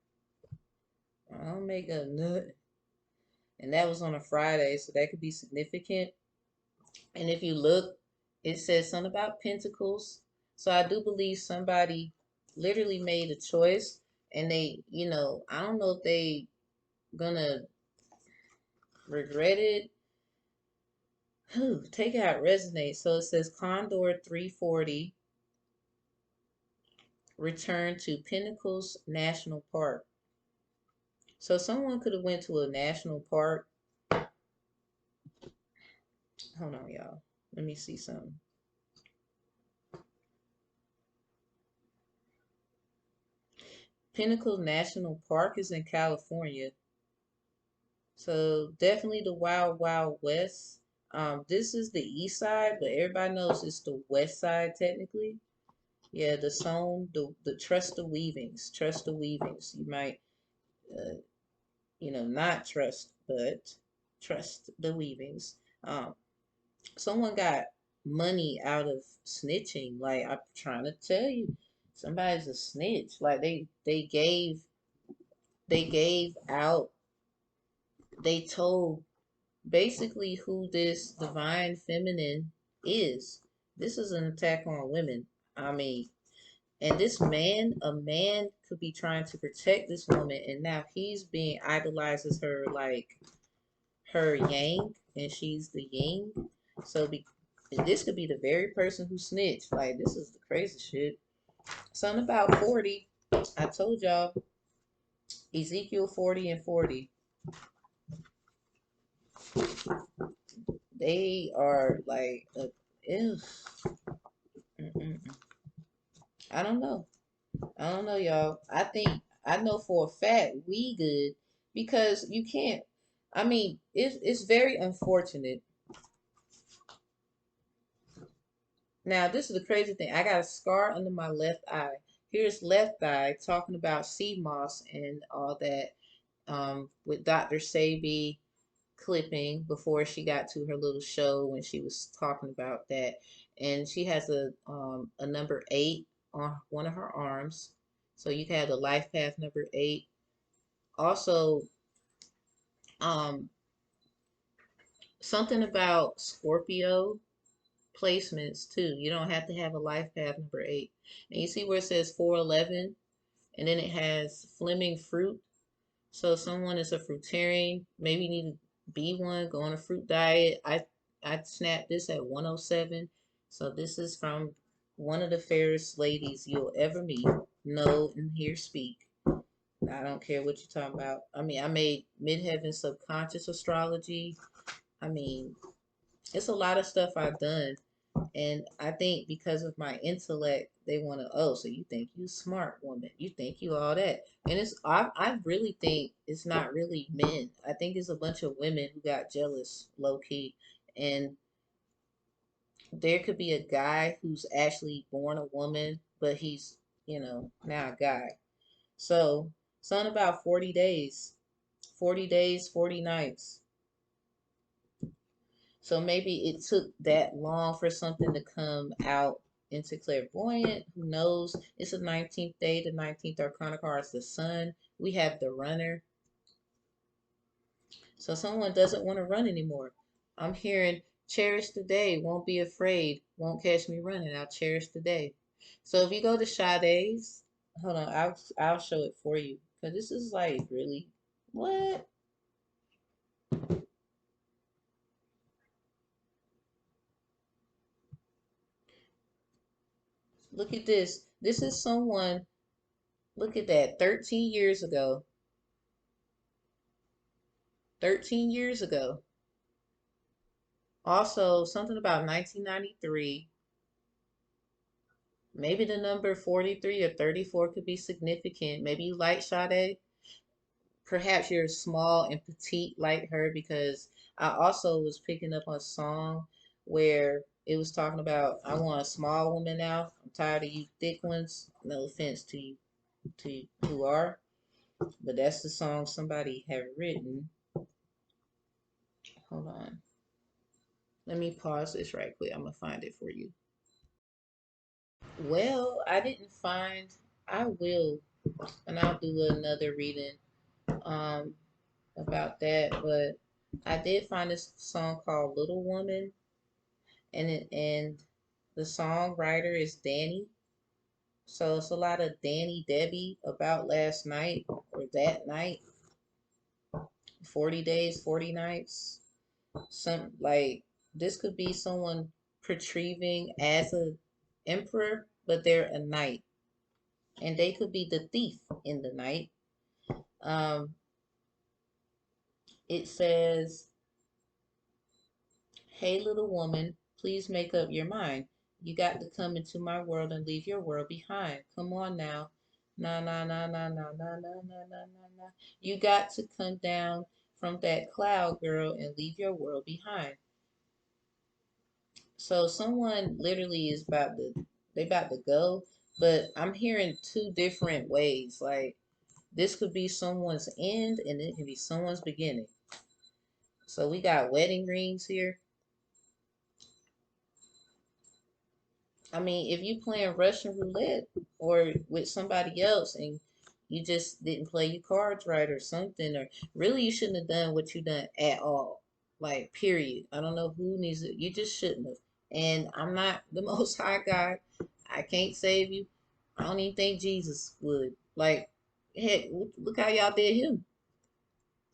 I'll make a nut. And that was on a Friday, so that could be significant. And if you look, it says something about pentacles. So I do believe somebody literally made a choice and they, I don't know if they gonna regret it. Take it how it resonates. So it says Condor 340 return to Pinnacles National Park. So someone could have went to a national park. Hold on, y'all. Let me see something. Pinnacle National Park is in California. So definitely the Wild Wild West. This is the east side, but everybody knows it's the west side technically. Yeah, the song, the trust the weavings, trust the weavings. You might, not trust, but trust the weavings. Someone got money out of snitching. Like I'm trying to tell you, somebody's a snitch. Like they gave out. They told basically who this divine feminine is. This is an attack on women. I mean, And this man, a man could be trying to protect this woman, and now he's being idolizes her like her yang, and she's the yin. So this could be the very person who snitched. Like, this is the crazy shit. Something about 40. I told y'all, Ezekiel 40 and 40. They are like, ew. Mm-mm. I don't know. I don't know, y'all. I know for a fact we good because you can't. I mean, it's very unfortunate. Now, this is the crazy thing. I got a scar under my left eye. Here's left eye talking about sea moss and all that with Dr. Sabi clipping before she got to her little show when she was talking about that. And she has a number 8 on one of her arms. So you can have the life path number 8. Also, um, something about Scorpio placements too. You don't have to have a life path number 8. And you see where it says 411, and then it has Fleming fruit. So if someone is a fruitarian, maybe you need to be one, go on a fruit diet. I snapped this at 107. So this is from one of the fairest ladies you'll ever meet, know and hear speak. I don't care what you're talking about. I mean, I made midheaven subconscious astrology. I mean, it's a lot of stuff I've done. And I think because of my intellect, they want to, oh, so you think you smart woman. You think you all that. And I really think it's not really men. I think it's a bunch of women who got jealous, low key. And there could be a guy who's actually born a woman, but he's, now a guy. So, something about 40 days. 40 days, 40 nights. So maybe it took that long for something to come out into clairvoyant. Who knows? It's the 19th day. The 19th arcana card is the sun. We have the runner. So someone doesn't want to run anymore. I'm hearing cherish the day. Won't be afraid. Won't catch me running. I'll cherish the day. So if you go to Sade's, hold on, I'll show it for you. Because this is like really what? Look at this. This is someone, look at that, 13 years ago. 13 years ago. Also, something about 1993. Maybe the number 43 or 34 could be significant. Maybe you like Sade. Perhaps you're small and petite like her because I also was picking up on a song where it was talking about I want a small woman now. I'm tired of you thick ones. No offense to you who are, but that's the song somebody had written. Hold on. Let me pause this right quick. I'm gonna find it for you. Well, I didn't find. I will, and I'll do another reading um about that. But I did find this song called "Little Woman," and the songwriter is Danny. So it's a lot of Danny Debbie about last night or that night. 40 days, 40 nights. Some like this could be someone portraying as a emperor, but they're a knight, and they could be the thief in the night. Um, it says, "Hey, little woman, please make up your mind. You got to come into my world and leave your world behind. Come on now. Na na na na na na na na na na na. You got to come down from that cloud, girl, and leave your world behind." So someone literally is they about to go, but I'm hearing two different ways. Like this could be someone's end and it could be someone's beginning. So we got wedding rings here. I mean, if you playing Russian roulette or with somebody else and you just didn't play your cards right or something, or really you shouldn't have done what you done at all. Like, period. I don't know who needs it. You just shouldn't have. And I'm not the most high God. I can't save you. I don't even think Jesus would. Like, heck, look how y'all did him.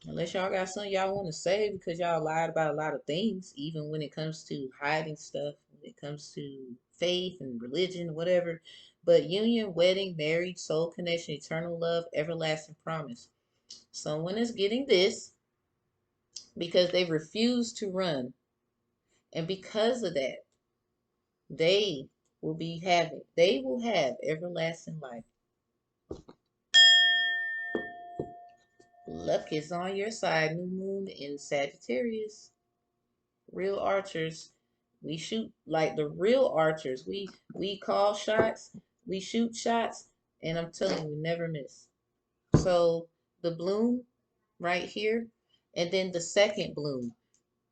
Unless y'all got something y'all want to say because y'all lied about a lot of things, even when it comes to hiding stuff, when it comes to faith and religion, whatever. But union, wedding, marriage, soul connection, eternal love, everlasting promise. Someone is getting this because they refuse to run. And because of that, they they will have everlasting life. Luck is on your side. New moon in Sagittarius. Real archers, we shoot like the real archers. We call shots, we shoot shots, and I'm telling you, we never miss. So the bloom right here, and then the second bloom.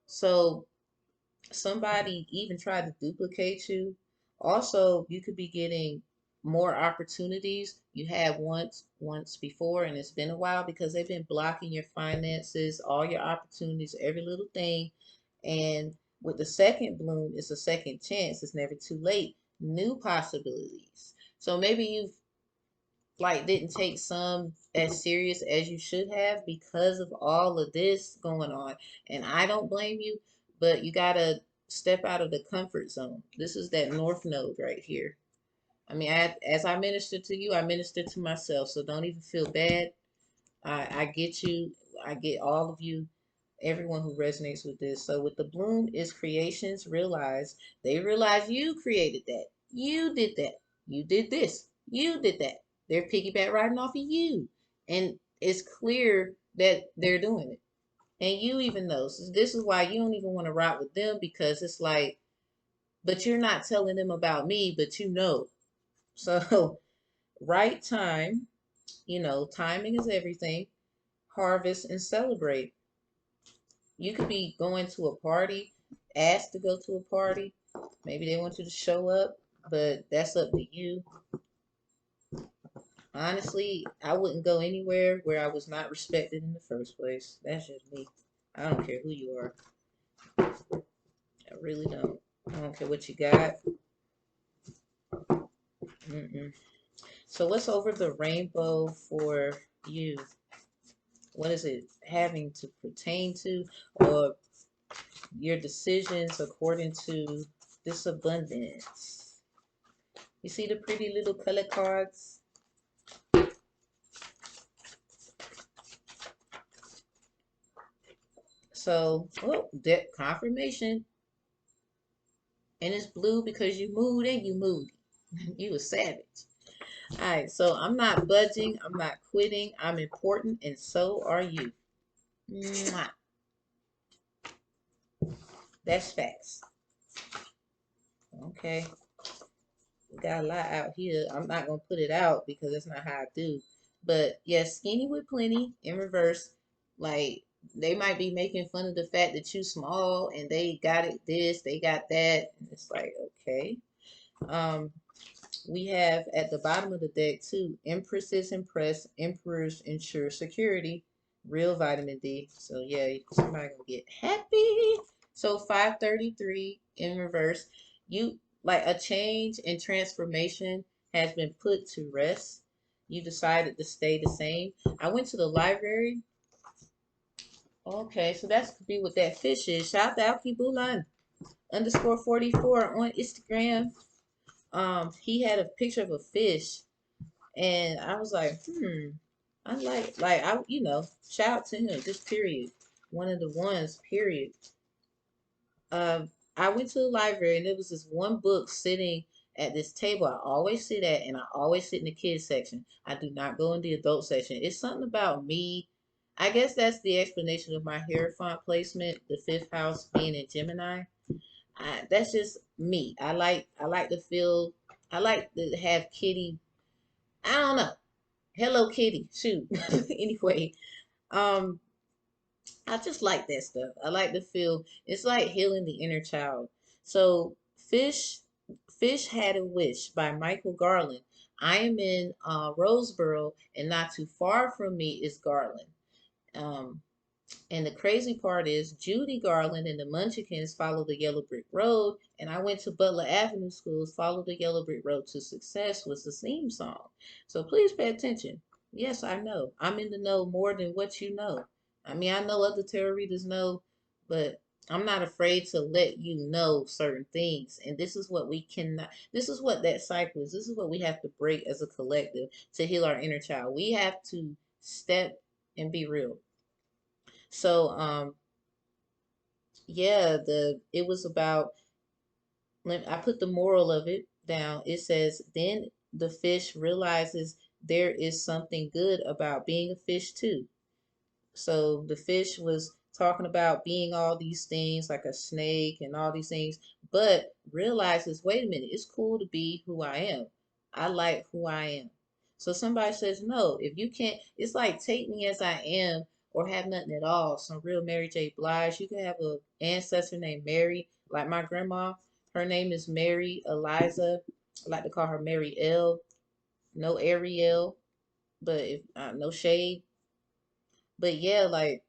So somebody even tried to duplicate you. Also, you could be getting more opportunities you had once before, and it's been a while because they've been blocking your finances, all your opportunities, every little thing. And with the second bloom, it's a second chance. It's never too late. New possibilities. So maybe you've like didn't take some as serious as you should have because of all of this going on. And I don't blame you, but you gotta step out of the comfort zone. This is that north node right here. I mean, as I minister to you, I minister to myself. So don't even feel bad. I get you. I get all of you, everyone who resonates with this. So with the bloom is creations realize, they realize you created that. You did that. You did this. You did that. They're piggyback riding off of you. And it's clear that they're doing it. And you even know. So this is why you don't even want to rock with them because it's like, but you're not telling them about me, but you know. So right time, timing is everything. Harvest and celebrate. You could be going to a party, asked to go to a party. Maybe they want you to show up, but that's up to you. Honestly, I wouldn't go anywhere where I was not respected in the first place. That's just me. I don't care who you are. I really don't. I don't care what you got. Mm-mm. So what's over the rainbow for you? What is it having to pertain to, or your decisions according to this abundance? You see the pretty little color cards? So, oh, that confirmation. And it's blue because you moved and you moved. You a savage. All right, so I'm not budging. I'm not quitting. I'm important, and so are you. Mwah. That's facts. Okay. We got a lot out here. I'm not going to put it out because that's not how I do. But yeah, skinny with plenty in reverse. Like, they might be making fun of the fact that you small and they got it this, they got that. And it's like, okay. Um, we have at the bottom of the deck too, Empresses impress, Emperors ensure security, real vitamin D. So yeah, somebody gonna get happy. So 533 in reverse. You like a change and transformation has been put to rest. You decided to stay the same. I went to the library. Okay, so that's could be what that fish is. Shout out Kibulan underscore 44 on Instagram. He had a picture of a fish, and I was like, I like I shout out to him, just period. One of the ones, period. I went to the library and there was this one book sitting at this table I always sit at, and I always sit in the kids section. I do not go in the adult section. It's something about me. I guess that's the explanation of my Hierophant placement, the fifth house being in Gemini. That's just me. I like to feel I like to have kitty. I don't know. Hello Kitty. Shoot. Anyway, um, I just like that stuff. I like to feel it's like healing the inner child. So Fish Had a Wish by Michael Garland. I am in Roseboro, and not too far from me is Garland. Um, And the crazy part is Judy Garland and the Munchkins followed the yellow brick road, and I went to Butler Avenue Schools. Follow the yellow brick road to success was the theme song. So please pay attention. Yes, I know. I'm in the know more than what you know. I mean, I know other tarot readers know, but I'm not afraid to let you know certain things. And this is what we cannot, this is what that cycle is. This is what we have to break as a collective to heal our inner child. We have to step and be real. So, yeah, the it was about, I put the moral of it down. It says, then the fish realizes there is something good about being a fish too. So the fish was talking about being all these things like a snake and all these things, but realizes, wait a minute, it's cool to be who I am. I like who I am. So somebody says, no, if you can't, it's like take me as I am or have nothing at all. Some real Mary J. Blige. You can have an ancestor named Mary, like my grandma. Her name is Mary Eliza. I like to call her Mary L. No Ariel, but if no shade. But yeah, like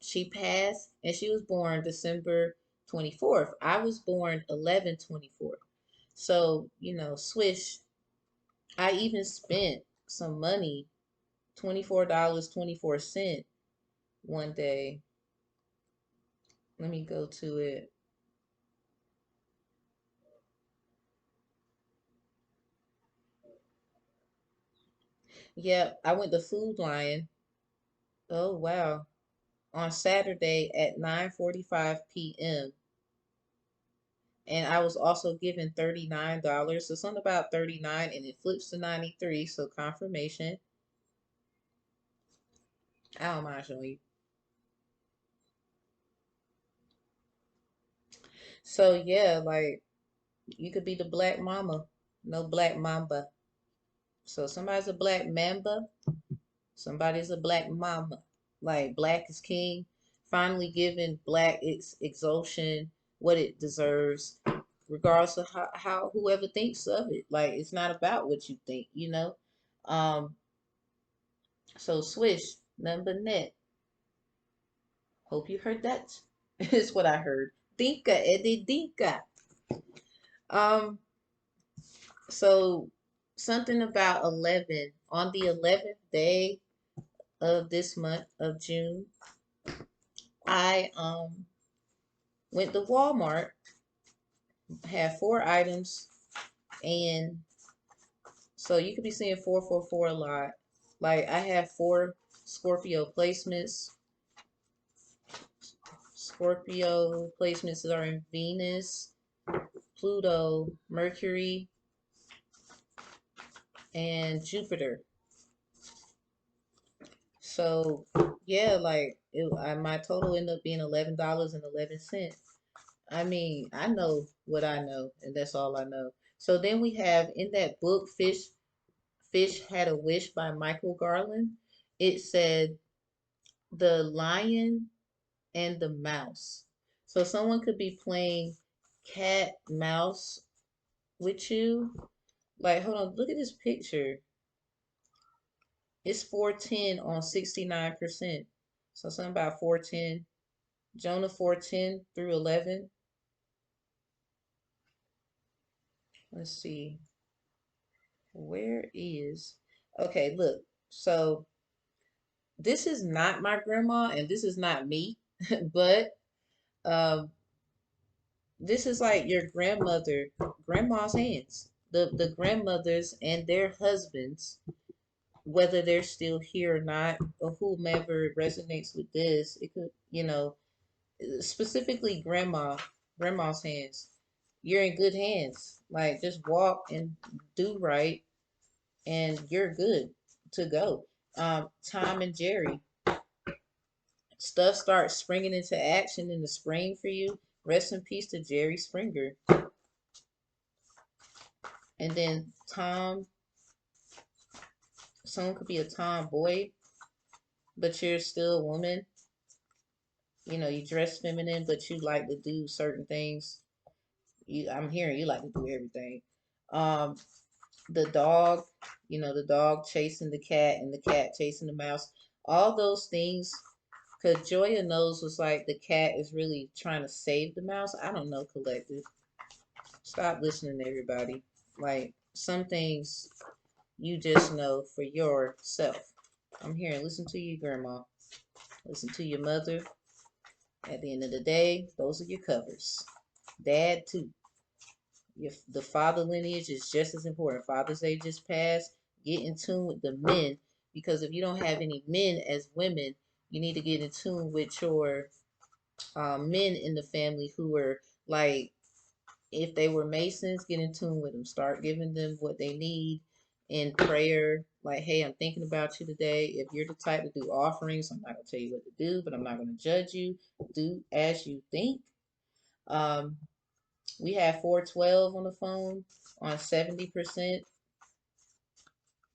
she passed and she was born December 24th. I was born 11/24. So, swish. I even spent some money, $24.24 one day. Let me go to it. Yep, I went to Food Lion. Oh, wow. On Saturday at 9:45 p.m. And I was also given $39. So something about 39 and it flips to 93. So confirmation. I don't mind showing you. So yeah, like you could be the black mama, no black mamba. So somebody's a black mamba, somebody's a black mama. Like black is king, finally giving black its exaltation, what it deserves, regardless of how whoever thinks of it. Like it's not about what you think. Um, so swish, number net. Hope you heard that. Is what I heard. Dinka, Eddie Dinka. Um, So something about 11 on the 11th day of this month of June, I went to Walmart, had four items, and so you could be seeing 444 a lot. Like I have four Scorpio placements. Scorpio placements that are in Venus, Pluto, Mercury, and Jupiter. So yeah, like my total ended up being $11.11. I mean, I know what I know, and that's all I know. So then we have in that book, Fish Had a Wish by Michael Garland. It said the lion and the mouse. So someone could be playing cat mouse with you. Like, hold on, look at this picture. It's 410 on 69%. So something about 410. Jonah 410 through 11. Let's see. Where is. Okay, look. So this is not my grandma and this is not me, but um, this is like your grandma's hands. The grandmothers and their husbands, whether they're still here or not, or whomever resonates with this, it could, specifically grandma's hands. You're in good hands. Like just walk and do right and you're good to go. Tom and Jerry, stuff starts springing into action in the spring for you. Rest in peace to Jerry Springer. And then Tom, someone could be a tomboy, but you're still a woman. You dress feminine, but you like to do certain things. I'm hearing you like to do everything. Um, the dog, the dog chasing the cat and the cat chasing the mouse. All those things Cause Joya knows was like the cat is really trying to save the mouse. I don't know, collective. Stop listening to everybody. Like some things you just know for yourself. I'm here and listen to you, grandma. Listen to your mother. At the end of the day, those are your covers. Dad too. The father lineage is just as important. Father's Day just passed. Get in tune with the men, because if you don't have any men as women, you need to get in tune with your men in the family who are like, if they were Masons, get in tune with them. Start giving them what they need in prayer. Like, hey, I'm thinking about you today. If you're the type to do offerings, I'm not going to tell you what to do, but I'm not going to judge you. Do as you think. Um, we have 412 on the phone on 70%.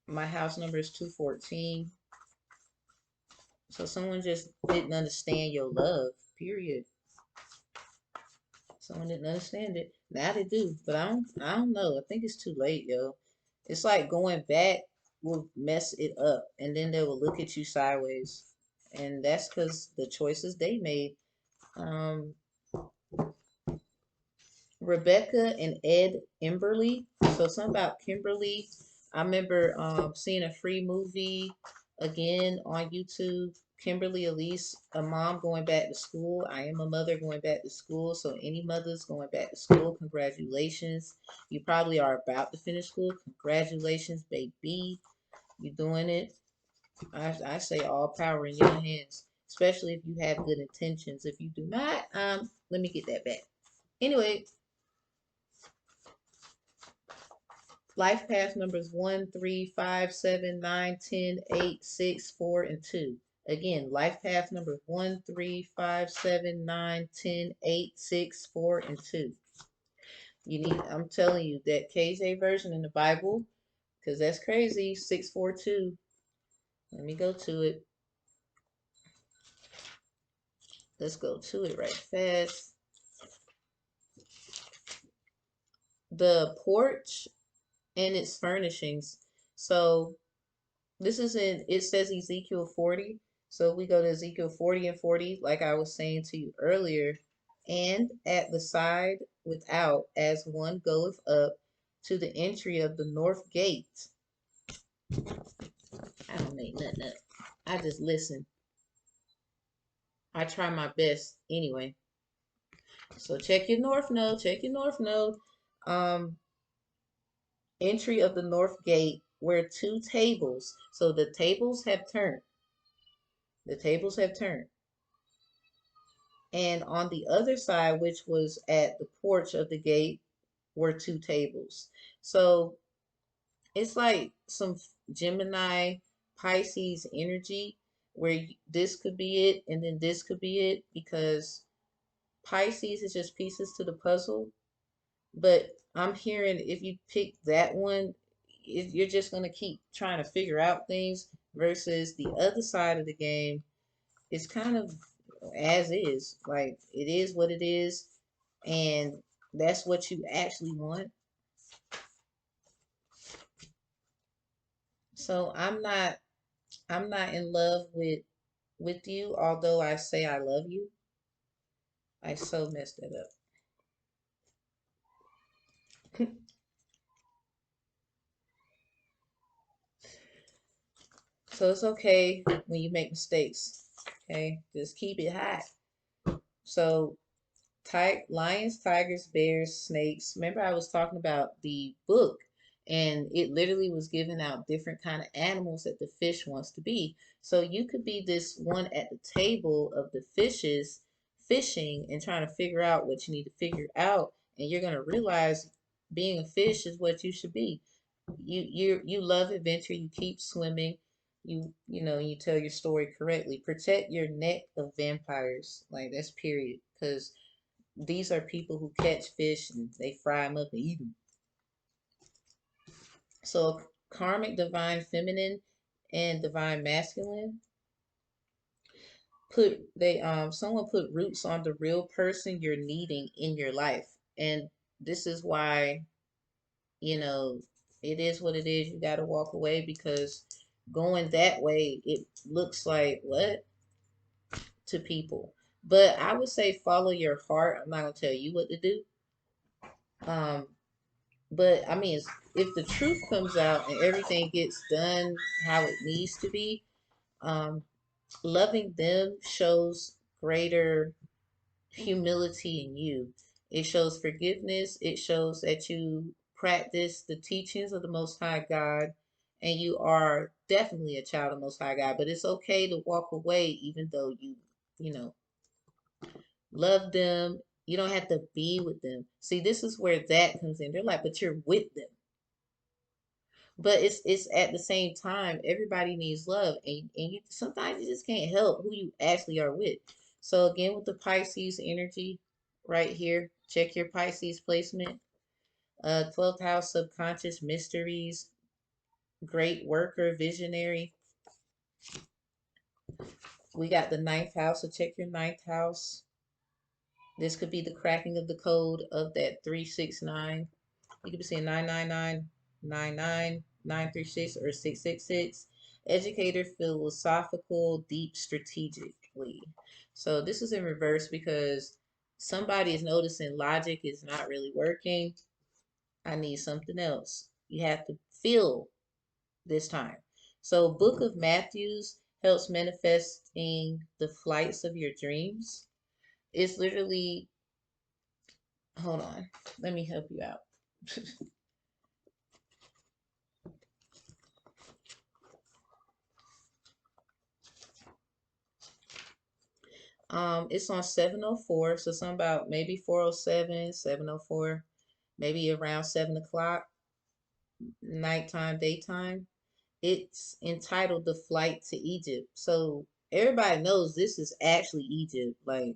My house number is 214. So someone just didn't understand your love, period. Someone didn't understand it. Now they do, but I don't know. I think it's too late, yo. It's like going back will mess it up, and then they will look at you sideways, and that's because the choices they made. Um, Rebecca and Ed Emberly. So something about Kimberly. I remember seeing a free movie again on YouTube. Kimberly Elise, a mom going back to school. I am a mother going back to school. So any mothers going back to school, congratulations. You probably are about to finish school. Congratulations, baby. You doing it. I say all power in your hands, especially if you have good intentions. If you do not, let me get that back. Anyway, life path numbers 1, 3, 5, 7, 9, 10, 8, 6, 4, and 2. Again, life path numbers 1, 3, 5, 7, 9, 10, 8, 6, 4, and 2. You need, I'm telling you, that KJ version in the Bible, because that's crazy, 642. Let me go to it. Let's go to it right fast. The porch and its furnishings. So this is in, it says Ezekiel 40. So we go to Ezekiel 40 and 40, like I was saying to you earlier. And at the side without, as one goeth up to the entry of the north gate. I don't make nothing up. I just listen. I try my best anyway. So check your north node. Check your north node. Um, Entry of the north gate where two tables. So the tables have turned. The tables have turned. And on the other side, which was at the porch of the gate, were two tables. So it's like some Gemini Pisces energy where this could be it and then this could be it, because Pisces is just pieces to the puzzle. But I'm hearing if you pick that one, you're just going to keep trying to figure out things, versus the other side of the game is kind of as is. Like, it is what it is, and that's what you actually want. So I'm not in love with you, although I say I love you. I so messed it up. So it's okay when you make mistakes. Okay, just keep it hot. So lions, tigers, bears, snakes. Remember I was talking about the book, and it literally was giving out different kind of animals that the fish wants to be. So you could be this one at the table of the fishes fishing and trying to figure out what you need to figure out, and you're going to realize being a fish is what you should be. You love adventure, you keep swimming, you tell your story correctly. Protect your neck of vampires. Like, that's period, because these are people who catch fish and they fry them up and eat them. So karmic divine feminine and divine masculine, someone put roots on the real person you're needing in your life. And this is why, you know, it is what it is. You got to walk away, because going that way, it looks like what? to people. But I would say follow your heart. I'm not gonna tell you what to do. Um, but I mean, if the truth comes out and everything gets done how it needs to be, um, loving them shows greater humility in you. It shows forgiveness. It shows that you practice the teachings of the Most High God, and you are definitely a child of the Most High God. But it's okay to walk away, even though you know, love them. You don't have to be with them. See, this is where that comes in. They're like, but you're with them. But it's at the same time, everybody needs love, and you sometimes you just can't help who you actually are with. So again, with the Pisces energy right here, check your Pisces placement. 12th house, subconscious mysteries, great worker, visionary. We got the ninth house, so check your ninth house. This could be the cracking of the code of that 369. You could be saying 999, 99, 936, or 666. Educator, philosophical, deep, strategically. So this is in reverse because somebody is noticing logic is not really working. I need something else. You have to feel this time. So Book of Matthews helps manifesting the flights of your dreams. It's literally, hold on, let me help you out. It's on 7:04, so something about maybe 4:07, 7:04, maybe around 7 o'clock, nighttime, daytime. It's entitled The Flight to Egypt. So everybody knows this is actually Egypt. Like,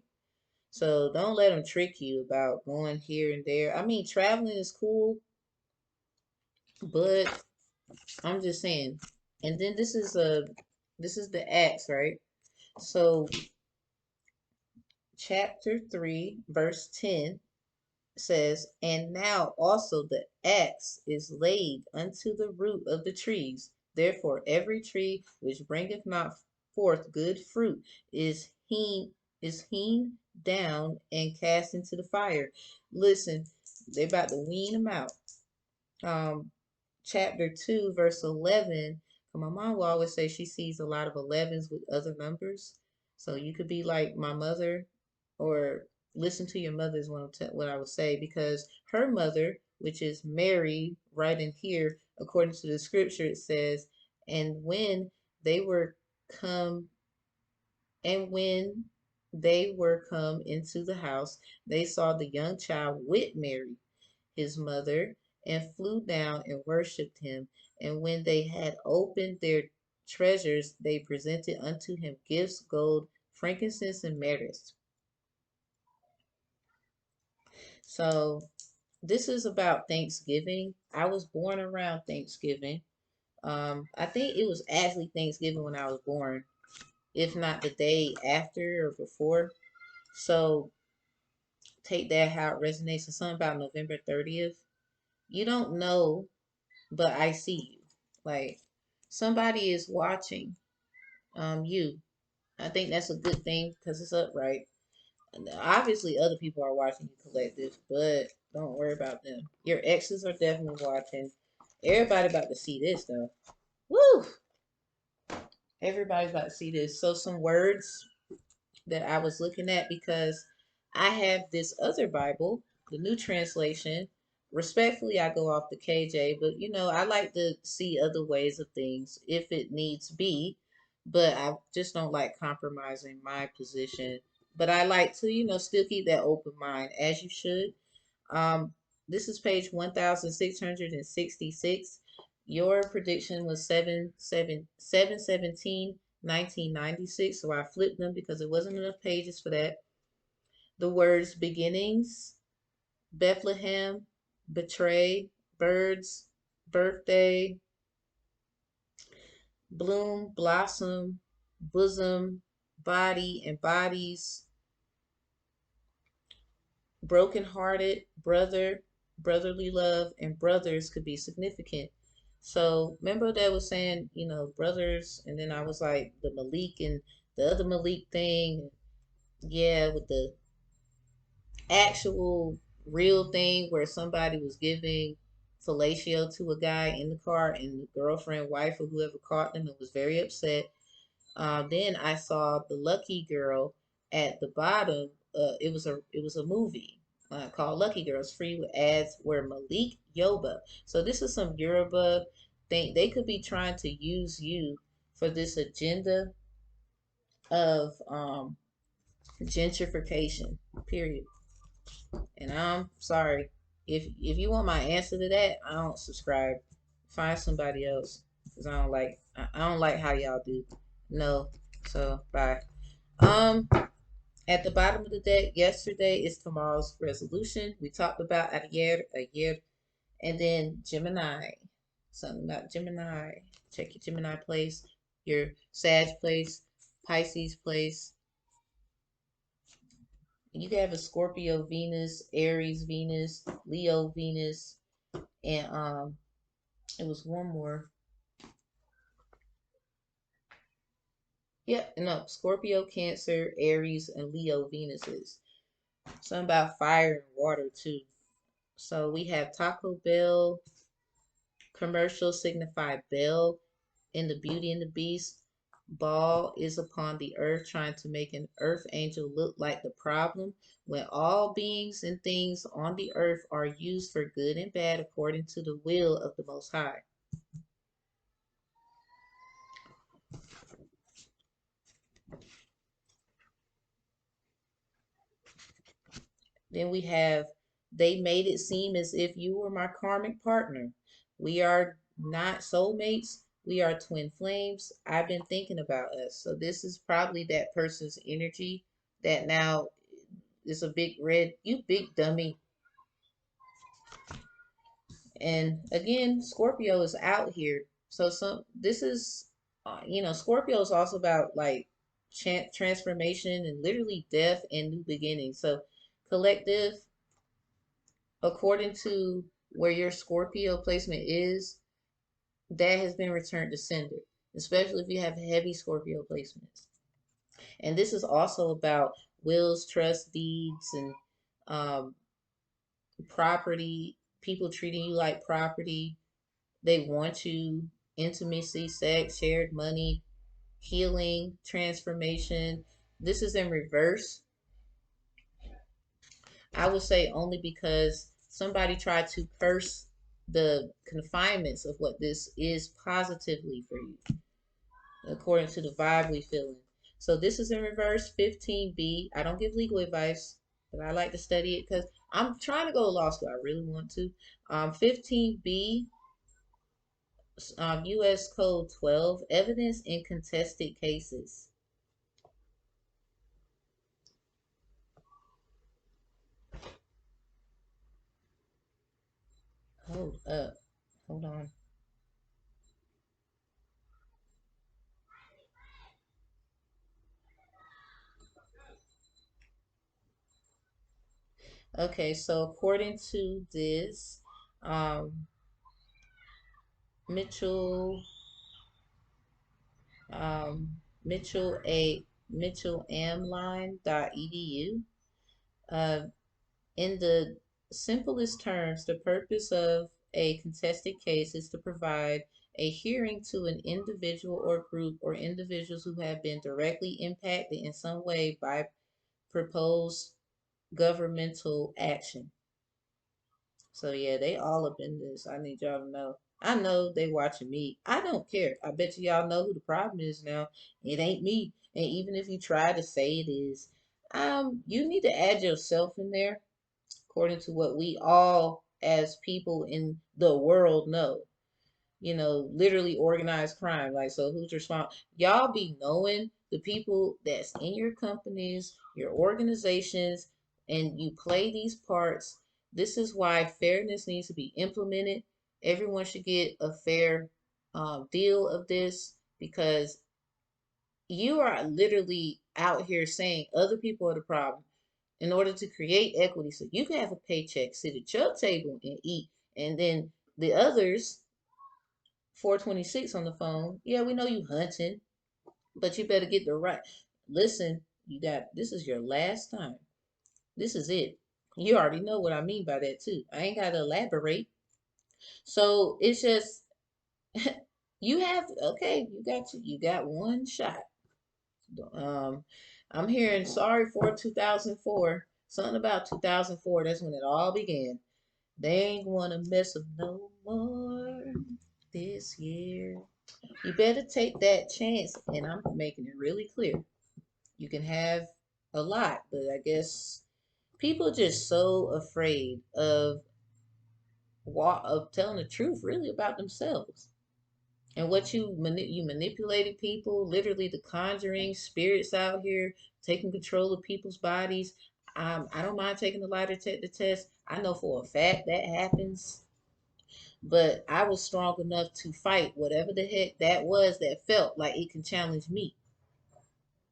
so don't let them trick you about going here and there. I mean, traveling is cool, but I'm just saying. And then this is the Acts, right? So chapter 3, verse 10 says, and now also the axe is laid unto the root of the trees. Therefore, every tree which bringeth not forth good fruit is hewn down and cast into the fire. Listen, they about to wean them out. Chapter 2, verse 11. My mom will always say she sees a lot of 11s with other numbers. So you could be like my mother, or listen to your mother is what I would say, because her mother, which is Mary, right in here, according to the scripture, it says, and they were come, when they were come into the house, they saw the young child with Mary his mother, and flew down and worshipped him. And when they had opened their treasures, they presented unto him gifts, gold, frankincense, and myrrh. So this is about Thanksgiving. I was born around Thanksgiving. I think it was actually Thanksgiving when I was born, if not the day after or before. So take that how it resonates. So something about November 30th. You don't know, but I see you. Like somebody is watching you. I think that's a good thing because it's upright. And obviously, other people are watching you collective, but don't worry about them. Your exes are definitely watching. Everybody about to see this though. Woo! Everybody's about to see this. So some words that I was looking at, because I have this other Bible, the New Translation. Respectfully, I go off the KJ, but I like to see other ways of things if it needs be, but I just don't like compromising my position. But I like to, still keep that open mind, as you should. Um, this is page 1666. Your prediction was 1996. So I flipped them because it wasn't enough pages for that. The words beginnings, Bethlehem, betray, birds, birthday, bloom, blossom, bosom, body, and bodies, brokenhearted, brother, brotherly love, and brothers could be significant. So remember that was saying, brothers, and then I was like the Malik and the other Malik thing. Yeah, with the actual real thing where somebody was giving fellatio to a guy in the car, and the girlfriend, wife, or whoever caught them and was very upset. Then I saw the Lucky Girl at the bottom. It was a movie called Lucky Girls, free with ads, where Malik Yoba. So this is some Yoruba thing. They could be trying to use you for this agenda of gentrification. Period. And I'm sorry. If you want my answer to that, I don't subscribe. Find somebody else, because I don't like how y'all do. No. So bye. Um at the bottom of the deck, yesterday is tomorrow's resolution. We talked about a year, and then Gemini. Something about Gemini. Check your Gemini place, your Sag place, Pisces place. You can have a Scorpio Venus, Aries Venus, Leo Venus, and it was one more. Yep, no, Scorpio, Cancer, Aries, and Leo Venuses. Something about fire and water too. So we have Taco Bell commercials signify Bell in the Beauty and the Beast. Baal is upon the earth trying to make an earth angel look like the problem when all beings and things on the earth are used for good and bad according to the will of the Most High. Then we have, they made it seem as if you were my karmic partner. We are not soulmates. We are twin flames. I've been thinking about us. So this is probably that person's energy that now is a big red, you big dummy. And again, Scorpio is out here. So this is, Scorpio is also about like transformation and literally death and new beginnings. So collective, according to where your Scorpio placement is, that has been returned to sender, especially if you have heavy Scorpio placements. And this is also about wills, trust deeds, and um, property, people treating you like property. They want you, intimacy, sex, shared money, healing, transformation. This is in reverse. I would say only because somebody tried to curse the confinements of what this is positively for you, according to the vibe we feeling. So this is in reverse, 15B. I don't give legal advice, but I like to study it because I'm trying to go to law school. I really want to. 15B, U.S. Code 12, evidence in contested cases. Hold up. Hold on. Okay, so according to this, um, Mitchell, um, mitchellamline.edu. Uh, in the simplest terms, the purpose of a contested case is to provide a hearing to an individual or group or individuals who have been directly impacted in some way by proposed governmental action. So yeah, they all up in this. I need y'all to know. I know they watching me. I don't care. I bet you y'all know who the problem is now. It ain't me. And even if you try to say it is, you need to add yourself in there according to what we all as people in the world know. Literally organized crime. Like, so who's responsible? Y'all be knowing the people that's in your companies, your organizations, and you play these parts. This is why fairness needs to be implemented. Everyone should get a fair deal of this, because you are literally out here saying other people are the problem in order to create equity so you can have a paycheck, sit at your table and eat, and then the others, 426 on the phone. Yeah, we know you hunting, but you better get the right. Listen, This is your last time. This is it. You already know what I mean by that too. I ain't got to elaborate. So it's just you got one shot. Um, I'm hearing sorry for 2004. Something about 2004. That's when it all began. They ain't wanna mess up no more this year. You better take that chance, and I'm making it really clear. You can have a lot, but I guess people just so afraid of telling the truth, really, about themselves. And what you manipulated people, literally the conjuring spirits out here taking control of people's bodies. I don't mind taking the lie detector test. I know for a fact that happens, but I was strong enough to fight whatever the heck that was that felt like it can challenge me.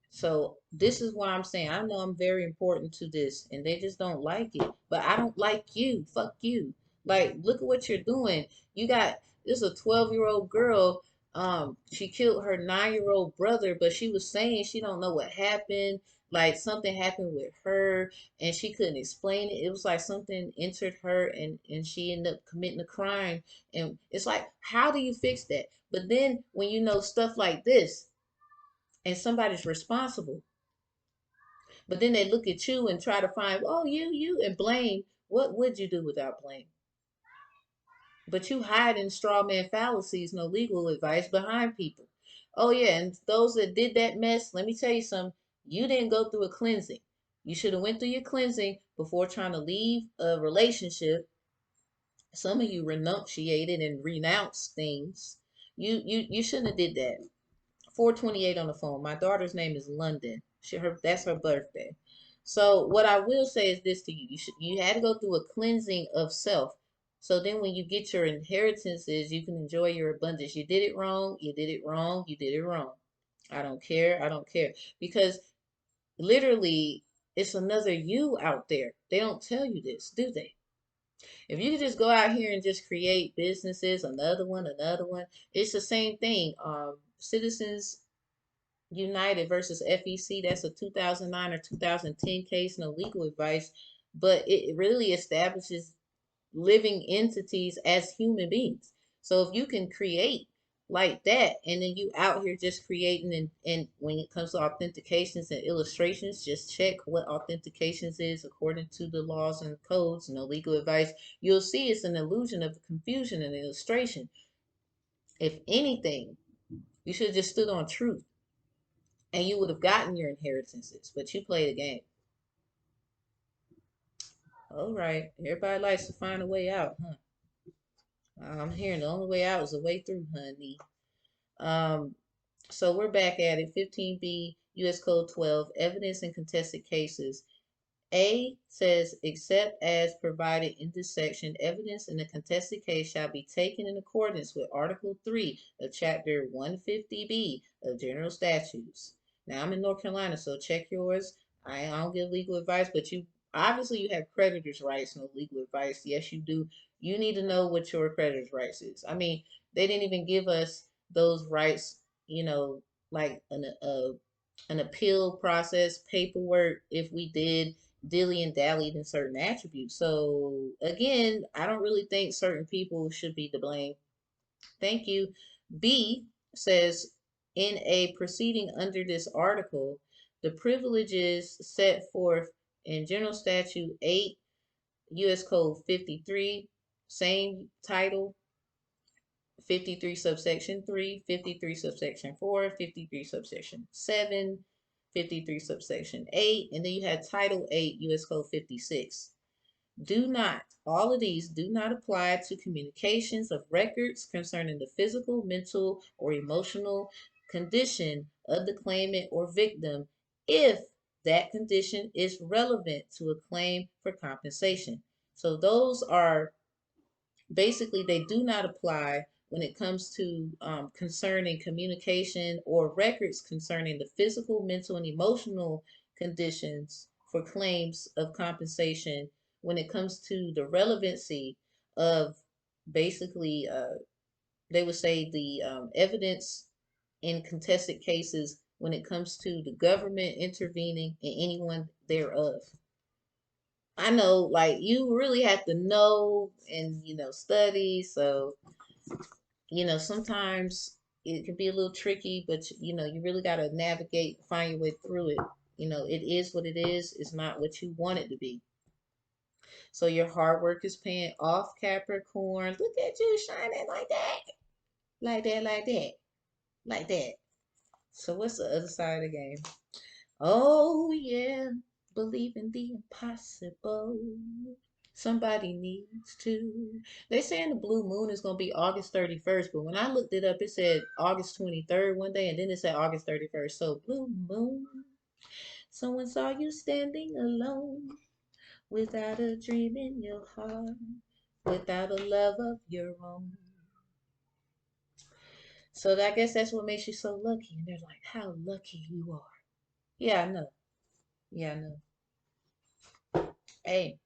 So this is why I'm saying I know I'm very important to this, and they just don't like it. But I don't like you. Fuck you. Like, look at what you're doing. You got this is a 12-year-old girl. She killed her 9-year-old brother, but she was saying she don't know what happened. Like something happened with her, and she couldn't explain it. It was like something entered her, and she ended up committing a crime. And it's like, how do you fix that? But then when you know stuff like this, and somebody's responsible. But then they look at you and try to find, oh, you, and blame. What would you do without blame? But you hide in straw man fallacies, no legal advice behind people. Oh, yeah, and those that did that mess, let me tell you something. You didn't go through a cleansing. You should have went through your cleansing before trying to leave a relationship. Some of you renunciated and renounced things. You shouldn't have did that. 428 on the phone. My daughter's name is London. That's her birthday. So what I will say is this to you. You had to go through a cleansing of self. So then when you get your inheritances, you can enjoy your abundance. You did it wrong, you did it wrong, you did it wrong. I don't care, I don't care. Because literally it's another you out there. They don't tell you this, do they? If you could just go out here and just create businesses, another one, it's the same thing. Citizens United versus FEC, that's a 2009 or 2010 case, no legal advice, but it really establishes living entities as human beings. So if you can create like that, and then you out here just creating, and when it comes to authentications and illustrations, just check what authentications is according to the laws and codes, no legal advice. You'll see it's an illusion of confusion and illustration. If anything, you should have just stood on truth, and you would have gotten your inheritances, but you played a game. All right, everybody likes to find a way out, huh? I'm hearing the only way out is a way through, honey. Um, so we're back at it. 15B, U.S. Code 12, evidence in contested cases. A says, except as provided in this section, evidence in a contested case shall be taken in accordance with Article 3 of Chapter 150B of General Statutes. Now, I'm in North Carolina, so check yours. I don't give legal advice, but you obviously you have creditors' rights, no legal advice. Yes, you do. You need to know what your creditors' rights is. I mean, they didn't even give us those rights, like an appeal process, paperwork, if we did dilly and dallied in certain attributes. So again, I don't really think certain people should be to blame. Thank you. B says, in a proceeding under this article, the privileges set forth in General Statute 8, U.S. Code 53, same title, 53 subsection 3, 53 subsection 4, 53 subsection 7, 53 subsection 8, and then you had Title 8, U.S. Code 56. All of these do not apply to communications of records concerning the physical, mental, or emotional condition of the claimant or victim if that condition is relevant to a claim for compensation. So those are basically, they do not apply when it comes to concerning communication or records concerning the physical, mental, and emotional conditions for claims of compensation when it comes to the relevancy of basically, they would say the evidence in contested cases when it comes to the government intervening in anyone thereof. I know, like, you really have to know and, study. So, sometimes it can be a little tricky, but, you really got to navigate, find your way through it. It is what it is. It's not what you want it to be. So your hard work is paying off, Capricorn. Look at you shining like that. Like that, like that, like that. So what's the other side of the game? Oh, yeah. Believe in the impossible. Somebody needs to. They saying the blue moon is gonna be August 31st, but when I looked it up, it said August 23rd one day, and then it said August 31st. So blue moon. Someone saw you standing alone, without a dream in your heart, without a love of your own. So I guess that's what makes you so lucky. And they're like, how lucky you are. Yeah, I know. Yeah, I know. Hey,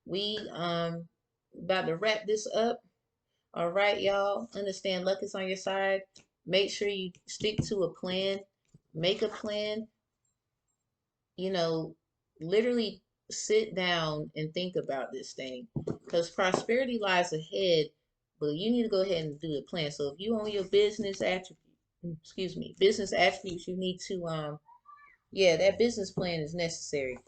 we about to wrap this up. All right, y'all. Understand luck is on your side. Make sure you stick to a plan. Make a plan. You know, literally sit down and think about this thing. Because prosperity lies ahead, but you need to go ahead and do a plan. So if you own your business attribute, excuse me, business attributes, you need to yeah, that business plan is necessary.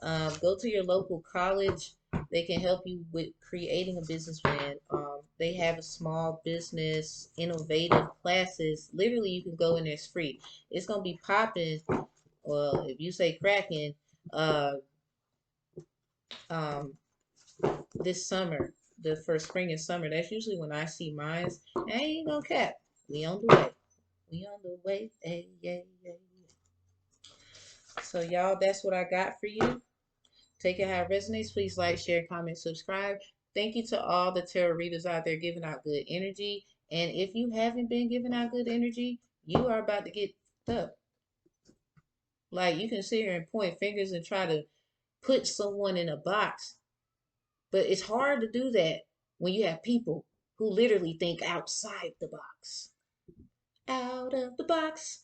Go to your local college. They can help you with creating a business plan. They have a small business innovative classes. Literally, you can go in there, it's free. It's gonna be popping. Well, if you say cracking, uh, um, this summer, the first spring and summer. That's usually when I see mines. I ain't gonna cap. We on the way. We on the way. Hey, yeah, yeah, yeah. So y'all, that's what I got for you. Take it how it resonates. Please like, share, comment, subscribe. Thank you to all the tarot readers out there giving out good energy. And if you haven't been giving out good energy, you are about to get up. Like, you can sit here and point fingers and try to put someone in a box, but it's hard to do that when you have people who literally think outside the box. Out of the box,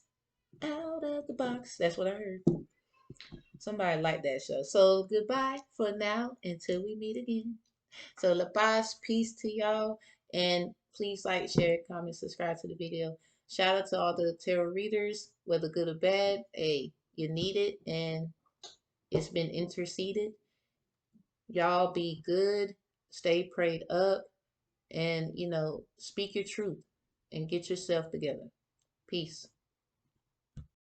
out of the box. That's what I heard. Somebody liked that show. So goodbye for now until we meet again. So La Paz, peace to y'all. And please like, share, comment, subscribe to the video. Shout out to all the tarot readers, whether good or bad. Hey, you need it and it's been interceded. Y'all be good, stay prayed up, and speak your truth and get yourself together. Peace.